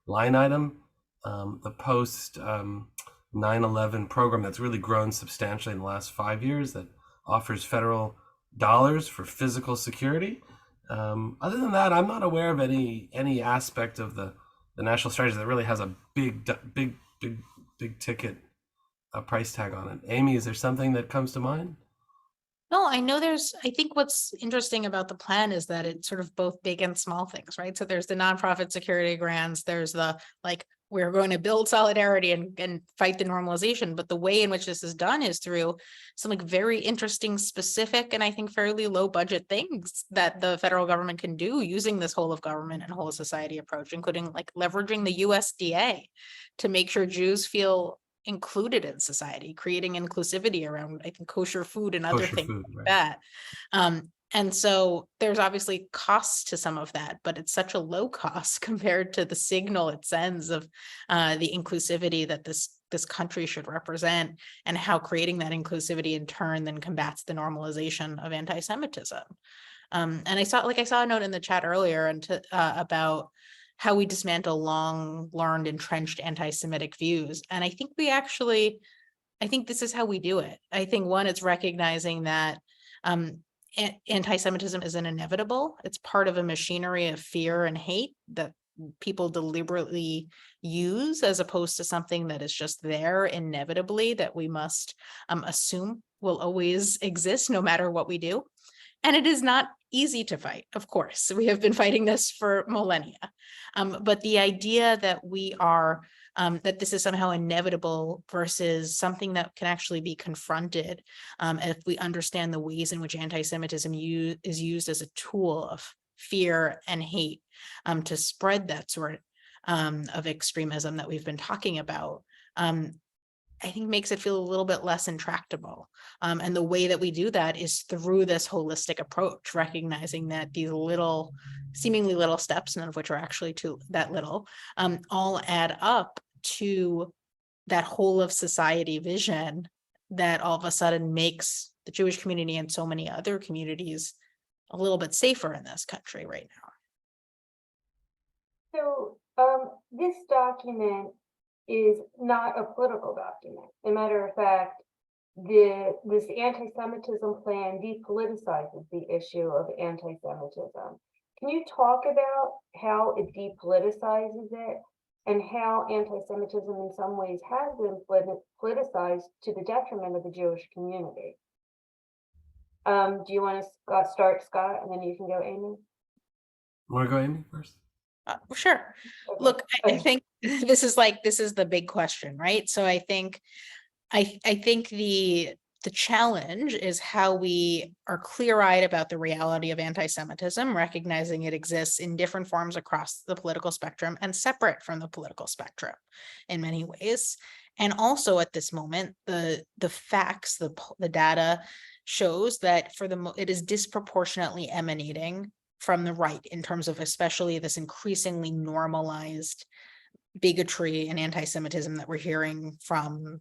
line item, the post 9/11 program that's really grown substantially in the last 5 years that offers federal dollars for physical security. Other than that, I'm not aware of any aspect of the national strategy that really has a big ticket price tag on it. Amy, is there something that comes to mind? No, I think what's interesting about the plan is that it's sort of both big and small things, right? So there's the nonprofit security grants, there's the we're going to build solidarity and fight the normalization. But the way in which this is done is through some very interesting, specific, and I think fairly low budget things that the federal government can do using this whole of government and whole of society approach, including leveraging the USDA to make sure Jews feel included in society, creating inclusivity around, I think, kosher food and other Kosher things food, like right. that. And so there's obviously costs to some of that, but it's such a low cost compared to the signal it sends of the inclusivity that this country should represent, and how creating that inclusivity in turn then combats the normalization of anti-Semitism. And I saw a note in the chat earlier about how we dismantle long learned entrenched anti-Semitic views. And I think this is how we do it. I think one, it's recognizing that anti-Semitism isn't inevitable. It's part of a machinery of fear and hate that people deliberately use, as opposed to something that is just there inevitably that we must assume will always exist no matter what we do. And it is not easy to fight, of course. We have been fighting this for millennia. But the idea that that this is somehow inevitable versus something that can actually be confronted if we understand the ways in which anti-Semitism is used as a tool of fear and hate to spread that sort of extremism that we've been talking about, I think makes it feel a little bit less intractable. And the way that we do that is through this holistic approach, recognizing that these seemingly little steps, none of which are actually that little, all add up to that whole of society vision that all of a sudden makes the Jewish community and so many other communities a little bit safer in this country right now. So this document is not a political document. As a matter of fact, this anti-Semitism plan depoliticizes the issue of anti-Semitism. Can you talk about how it depoliticizes it and how anti-Semitism in some ways has been politicized to the detriment of the Jewish community? Do you want to start, Scott, and then you can go, Amy? Want to go, Amy, first? Sure. Okay. Look, I think this is the big question, right? So I think the challenge is how we are clear-eyed about the reality of anti-Semitism, recognizing it exists in different forms across the political spectrum and separate from the political spectrum in many ways. And also at this moment, the facts, the data shows that it is disproportionately emanating from the right in terms of especially this increasingly normalized bigotry and anti-Semitism that we're hearing from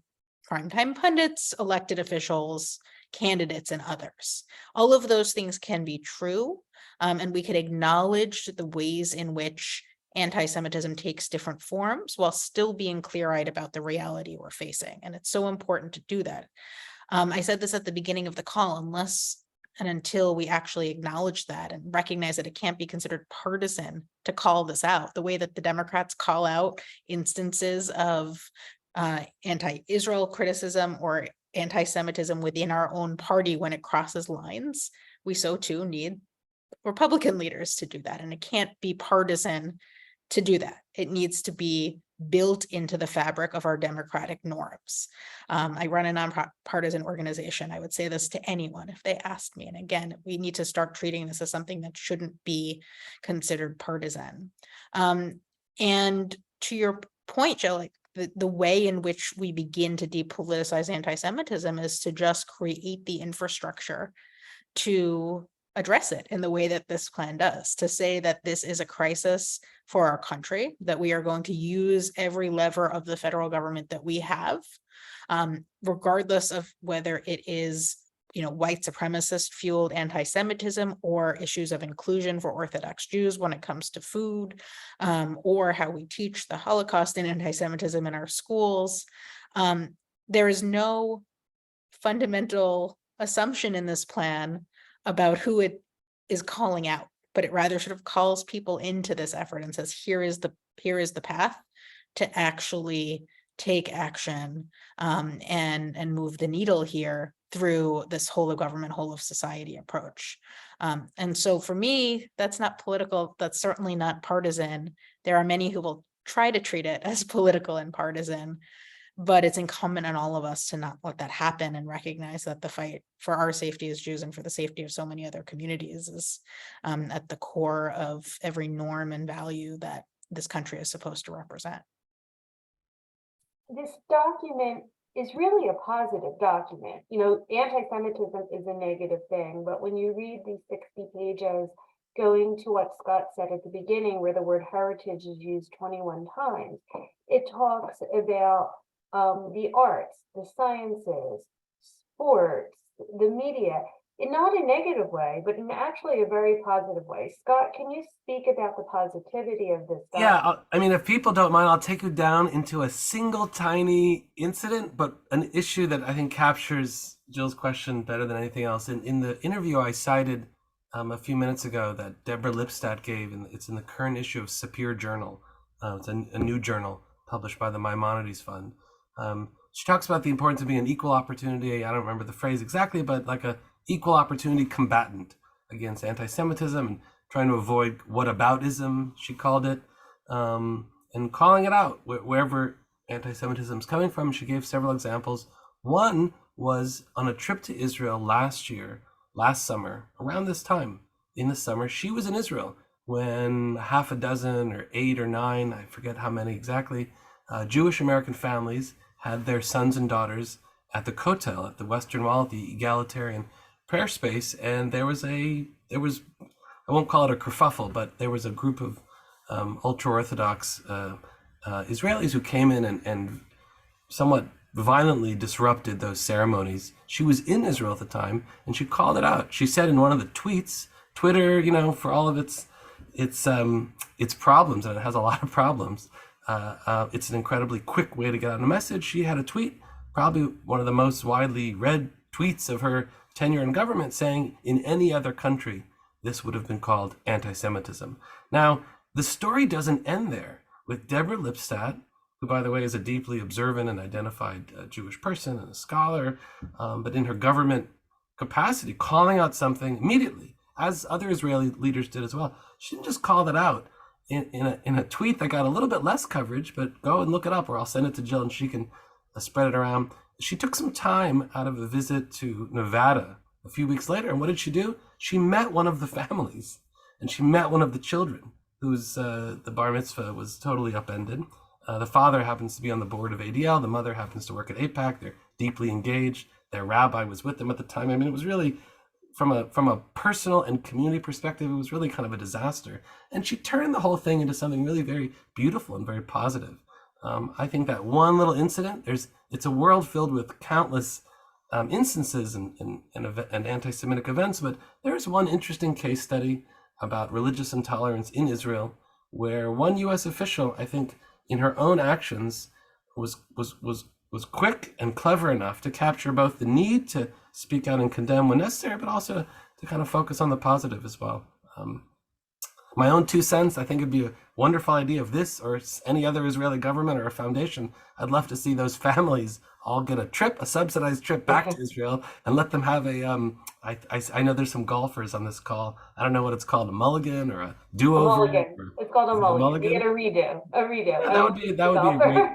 primetime pundits, elected officials, candidates, and others. All of those things can be true, and we could acknowledge the ways in which anti-Semitism takes different forms while still being clear-eyed about the reality we're facing. And it's so important to do that. I said this at the beginning of the call, unless and until we actually acknowledge that and recognize that it can't be considered partisan to call this out, the way that the Democrats call out instances of anti-Israel criticism or anti-Semitism within our own party when it crosses lines, we so too need Republican leaders to do that. And it can't be partisan to do that. It needs to be built into the fabric of our democratic norms. I run a nonpartisan organization. I would say this to anyone if they asked me. And again, we need to start treating this as something that shouldn't be considered partisan. And to your point, Joe, like the way in which we begin to depoliticize anti-Semitism is to just create the infrastructure to address it in the way that this plan does, to say that this is a crisis for our country, that we are going to use every lever of the federal government that we have, regardless of whether it is white supremacist fueled anti-Semitism or issues of inclusion for Orthodox Jews when it comes to food, or how we teach the Holocaust and anti-Semitism in our schools. There is no fundamental assumption in this plan about who it is calling out, but it rather sort of calls people into this effort and says, here is the path to actually take action and move the needle here through this whole of government, whole of society approach. And so for me, that's not political. That's certainly not partisan. There are many who will try to treat it as political and partisan, but it's incumbent on all of us to not let that happen and recognize that the fight for our safety as Jews and for the safety of so many other communities is at the core of every norm and value that this country is supposed to represent. This document is really a positive document. Anti-Semitism is a negative thing, but when you read these 60 pages, going to what Scott said at the beginning, where the word heritage is used 21 times, it talks about the arts, the sciences, sports, the media, in not a negative way, but in actually a very positive way. Scott, can you speak about the positivity of this document? Yeah, I mean, if people don't mind, I'll take you down into a single tiny incident, but an issue that I think captures Jill's question better than anything else. In the interview I cited a few minutes ago that Deborah Lipstadt gave, and it's in the current issue of Sapir Journal. It's a new journal published by the Maimonides Fund. She talks about the importance of being an equal opportunity, I don't remember the phrase exactly, but like a equal opportunity combatant against anti-Semitism and trying to avoid whataboutism, she called it, and calling it out wherever anti-Semitism is coming from. She gave several examples. One was on a trip to Israel last summer, around this time in the summer, she was in Israel when half a dozen or 8 or 9, I forget how many exactly, Jewish American families had their sons and daughters at the Kotel, at the Western Wall, at the egalitarian prayer space, and there was I won't call it a kerfuffle, but there was a group of ultra-Orthodox Israelis who came in and somewhat violently disrupted those ceremonies. She was in Israel at the time, and she called it out. She said in one of the tweets, Twitter, for all of its problems, and it has a lot of problems, it's an incredibly quick way to get out a message. She had a tweet, probably one of the most widely read tweets of her tenure in government, saying in any other country, this would have been called anti-Semitism. Now, the story doesn't end there. With Deborah Lipstadt, who, by the way, is a deeply observant and identified Jewish person and a scholar, but in her government capacity, calling out something immediately, as other Israeli leaders did as well. She didn't just call that out in a tweet that got a little bit less coverage, but go and look it up, or I'll send it to Jill and she can spread it around. She took some time out of a visit to Nevada a few weeks later, and what did she do? She met one of the families, and she met one of the children whose the bar mitzvah was totally upended. The father happens to be on the board of ADL. The mother happens to work at AIPAC. They're deeply engaged. Their rabbi was with them at the time. I mean, it was really, from a personal and community perspective, it was really kind of a disaster. And she turned the whole thing into something really very beautiful and very positive. I think that one little incident, it's a world filled with countless instances and anti-Semitic events, but there's one interesting case study about religious intolerance in Israel, where one U.S. official, I think, in her own actions, was quick and clever enough to capture both the need to speak out and condemn when necessary, but also to kind of focus on the positive as well. My own 2 cents, I think it'd be a wonderful idea of this or any other Israeli government or a foundation. I'd love to see those families all get a subsidized trip back to Israel, and let them have a I know there's some golfers on this call. I don't know what it's called, a mulligan or a A do-over. mulligan. It's called a Is it a mulligan. You mulligan? get a redo. A redo. Yeah, that would be a great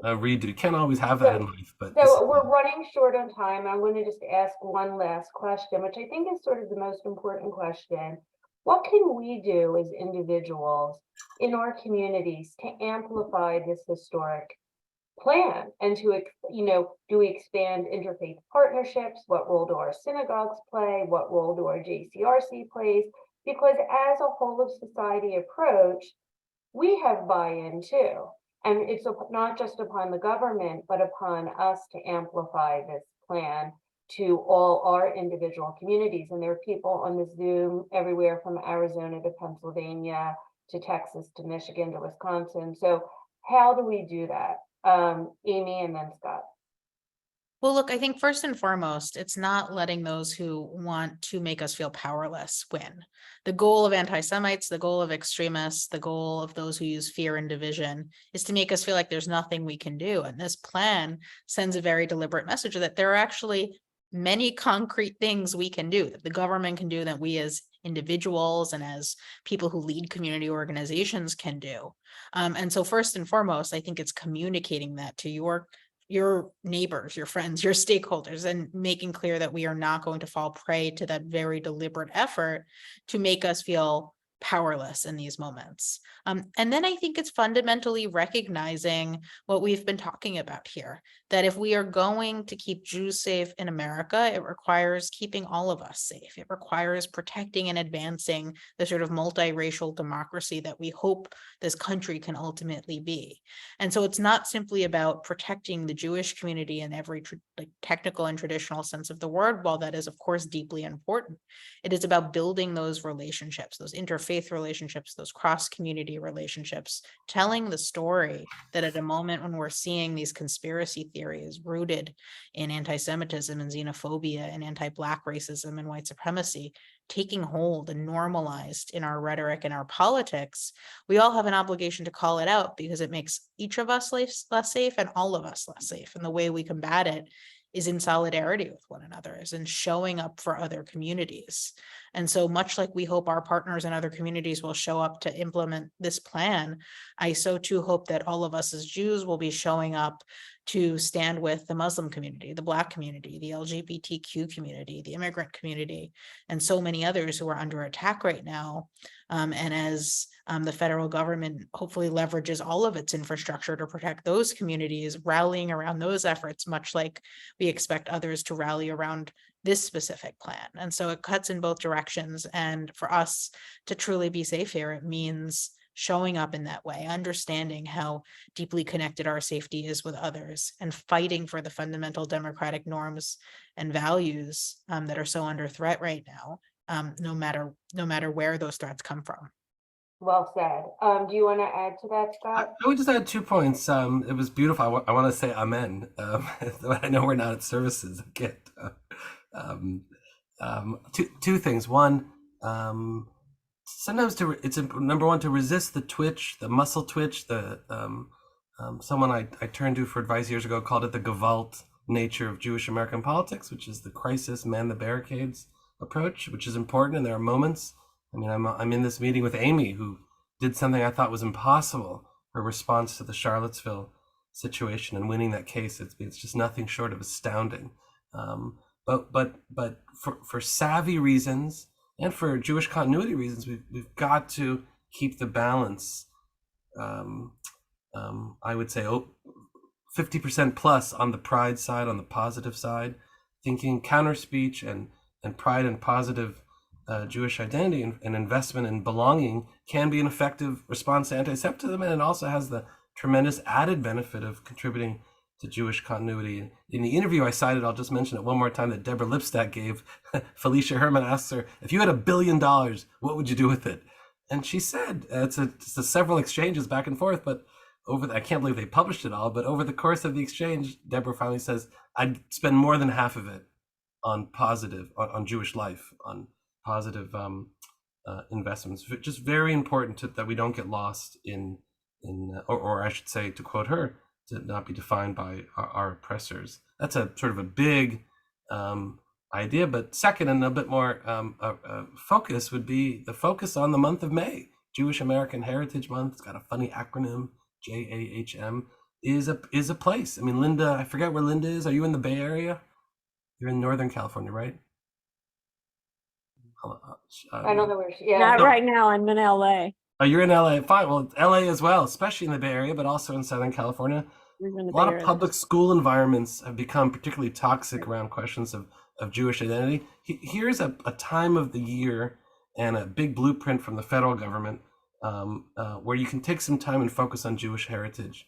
a redo. You can't always have that in life, but So we're running short on time. I'm going to just ask one last question, which I think is sort of the most important question. What can we do as individuals in our communities to amplify this historic plan and to, do we expand interfaith partnerships? What role do our synagogues play? What role do our JCRC plays? Because as a whole of society approach, we have buy-in too. And it's not just upon the government, but upon us to amplify this plan to all our individual communities. And there are people on the Zoom everywhere from Arizona to Pennsylvania to Texas to Michigan to Wisconsin. So how do we do that? Amy and then Scott. Well, look, I think first and foremost, it's not letting those who want to make us feel powerless win. The goal of anti-Semites, the goal of extremists, the goal of those who use fear and division is to make us feel like there's nothing we can do. And this plan sends a very deliberate message that there are actually many concrete things we can do, that the government can do, that we as individuals and as people who lead community organizations can do. And so first and foremost, I think it's communicating that to your neighbors, your friends, your stakeholders, and making clear that we are not going to fall prey to that very deliberate effort to make us feel powerless in these moments. And then I think it's fundamentally recognizing what we've been talking about here, that if we are going to keep Jews safe in America, it requires keeping all of us safe. It requires protecting and advancing the sort of multiracial democracy that we hope this country can ultimately be. And so it's not simply about protecting the Jewish community in every technical and traditional sense of the word, while that is, of course, deeply important. It is about building those relationships, those interfaith relationships, those cross-community relationships, telling the story that at a moment when we're seeing these conspiracy theories rooted in anti-Semitism and xenophobia and anti-Black racism and white supremacy taking hold and normalized in our rhetoric and our politics, we all have an obligation to call it out because it makes each of us less safe and all of us less safe. And the way we combat it is in solidarity with one another, is in showing up for other communities. And so much like we hope our partners in other communities will show up to implement this plan, I so too hope that all of us as Jews will be showing up to stand with the Muslim community, the Black community, the LGBTQ community, the immigrant community, and so many others who are under attack right now. And as the federal government hopefully leverages all of its infrastructure to protect those communities, rallying around those efforts, much like we expect others to rally around this specific plan. And so it cuts in both directions. And for us to truly be safe here, it means showing up in that way, understanding how deeply connected our safety is with others, and fighting for the fundamental democratic norms and values that are so under threat right now, no matter where those threats come from. Well said. Do you want to add to that, Scott? I would just add 2 points. It was beautiful. I want to say amen. I know we're not at services. I get two things. One, sometimes it's number one to resist the twitch, the muscle twitch. Someone I turned to for advice years ago called it the Gewalt nature of Jewish American politics, which is the crisis, man the barricades approach, which is important. And there are moments. I mean, I'm in this meeting with Amy, who did something I thought was impossible. Her response to the Charlottesville situation and winning that case, it's just nothing short of astounding. But for savvy reasons and for Jewish continuity reasons, we've got to keep the balance. I would say 50% plus on the pride side, on the positive side, thinking counter speech and pride and positive Jewish identity and investment in belonging can be an effective response to anti-Semitism, and it also has the tremendous added benefit of contributing to Jewish continuity. In the interview I cited, I'll just mention it one more time, that Deborah Lipstadt gave, Felicia Herman asks her, if you had $1 billion, what would you do with it? And she said, it's a several exchanges back and forth, but I can't believe they published it all, but over the course of the exchange, Deborah finally says, I'd spend more than half of it on Jewish life, on positive investments. Just very important that we don't get lost or I should say, to quote her, to not be defined by our oppressors. That's a sort of a big idea. But second, and a bit more focus, would be the focus on the month of May. Jewish American Heritage Month. It's got a funny acronym, JAHM, is a place. I mean, Linda, I forget where Linda is. Are you in the Bay Area? You're in Northern California, right? I don't know where she, yeah. Not right now, I'm in LA. Oh, you're in LA. Fine. Well, LA as well, especially in the Bay Area, but also in Southern California. We're in the A lot Bay of Area. public school environments have become particularly toxic around questions of Jewish identity. Here's a time of the year and a big blueprint from the federal government where you can take some time and focus on Jewish heritage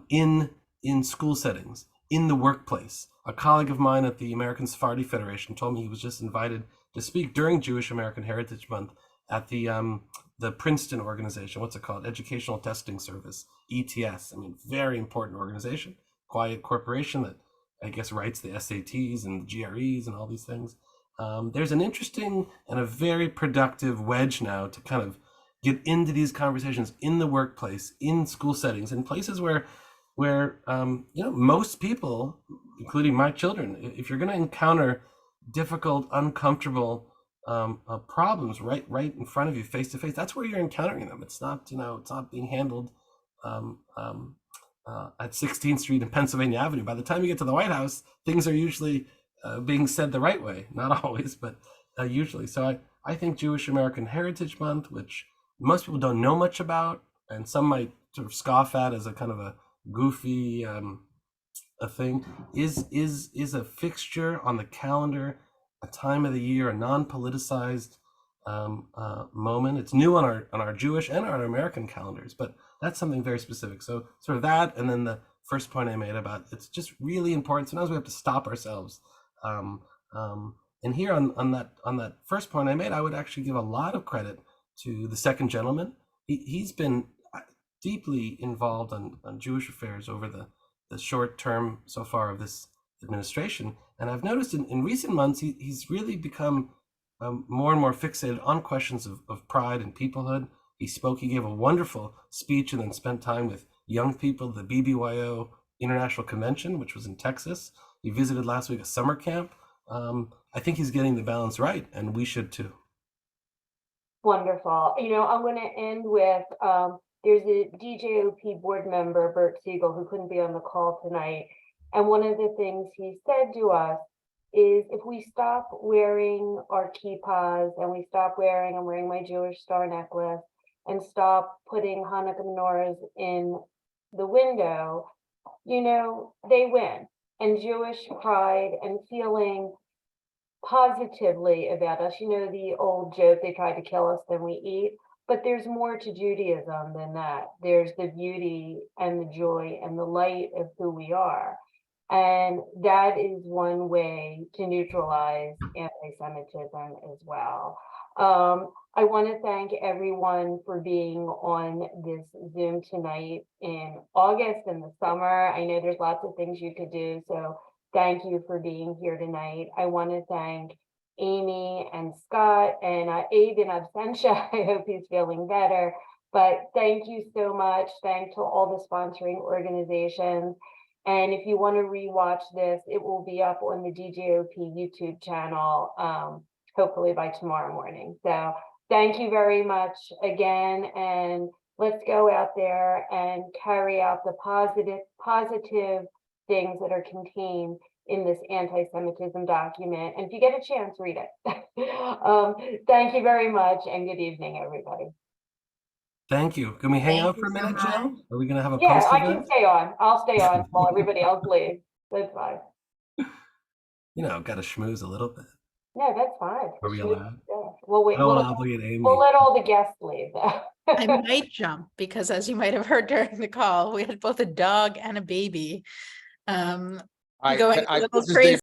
in school settings, in the workplace. A colleague of mine at the American Sephardi Federation told me he was just invited to speak during Jewish American Heritage Month at the Princeton organization. What's it called? Educational Testing Service, ETS. I mean, very important organization, quiet corporation that I guess writes the SATs and the GREs and all these things. There's an interesting and a very productive wedge now to kind of get into these conversations in the workplace, in school settings, in places where most people, including my children, if you're going to encounter difficult, uncomfortable problems right in front of you, face to face, that's where you're encountering them. It's not it's not being handled at 16th Street and Pennsylvania Avenue. By the time you get to the White House, things are usually being said the right way. Not always, but usually. So I think Jewish American Heritage Month, which most people don't know much about, and some might sort of scoff at as a kind of a goofy a thing, is a fixture on the calendar, a time of the year, a non-politicized moment. It's new on our Jewish and our American calendars, but that's something very specific. So sort of that, and then the first point I made about it's just really important. Sometimes we have to stop ourselves. And here on that first point I made, I would actually give a lot of credit to the second gentleman. He's been deeply involved on Jewish affairs over the short term so far of this administration. And I've noticed in recent months, he's really become more and more fixated on questions of pride and peoplehood. He gave a wonderful speech and then spent time with young people at the BBYO International Convention, which was in Texas. He visited last week a summer camp. I think he's getting the balance right, and we should too. Wonderful. I'm going to end with, there's a DJOP board member, Bert Siegel, who couldn't be on the call tonight. And one of the things he said to us is if we stop wearing our kippas and we stop wearing, I'm wearing my Jewish star necklace, and stop putting Hanukkah menorahs in the window, they win. And Jewish pride and feeling positively about us, the old joke, they try to kill us, then we eat. But there's more to Judaism than that. There's the beauty and the joy and the light of who we are. And that is one way to neutralize anti-Semitism as well. I want to thank everyone for being on this Zoom tonight in August and the summer. I know there's lots of things you could do, so thank you for being here tonight. I want to thank Amy and Scott and Abe in absentia. I hope he's feeling better. But thank you so much. Thanks to all the sponsoring organizations. And if you want to rewatch this, it will be up on the DJOP YouTube channel, hopefully by tomorrow morning. So thank you very much again. And let's go out there and carry out the positive things that are contained in this anti-Semitism document. And if you get a chance, read it. Thank you very much and good evening, everybody. Thank you. Can we hang Thank out you for a minute, so Jill? much. Are we going to have a Yeah, post I event? can stay on. I'll stay on while everybody else leaves. That's fine. Got to schmooze a little bit. No, that's fine. Are we allowed? Yeah. We'll wait. I don't want to obligate Amy. We'll let all the guests leave. I might jump because, as you might have heard during the call, we had both a dog and a baby. Going a little this is crazy. Dave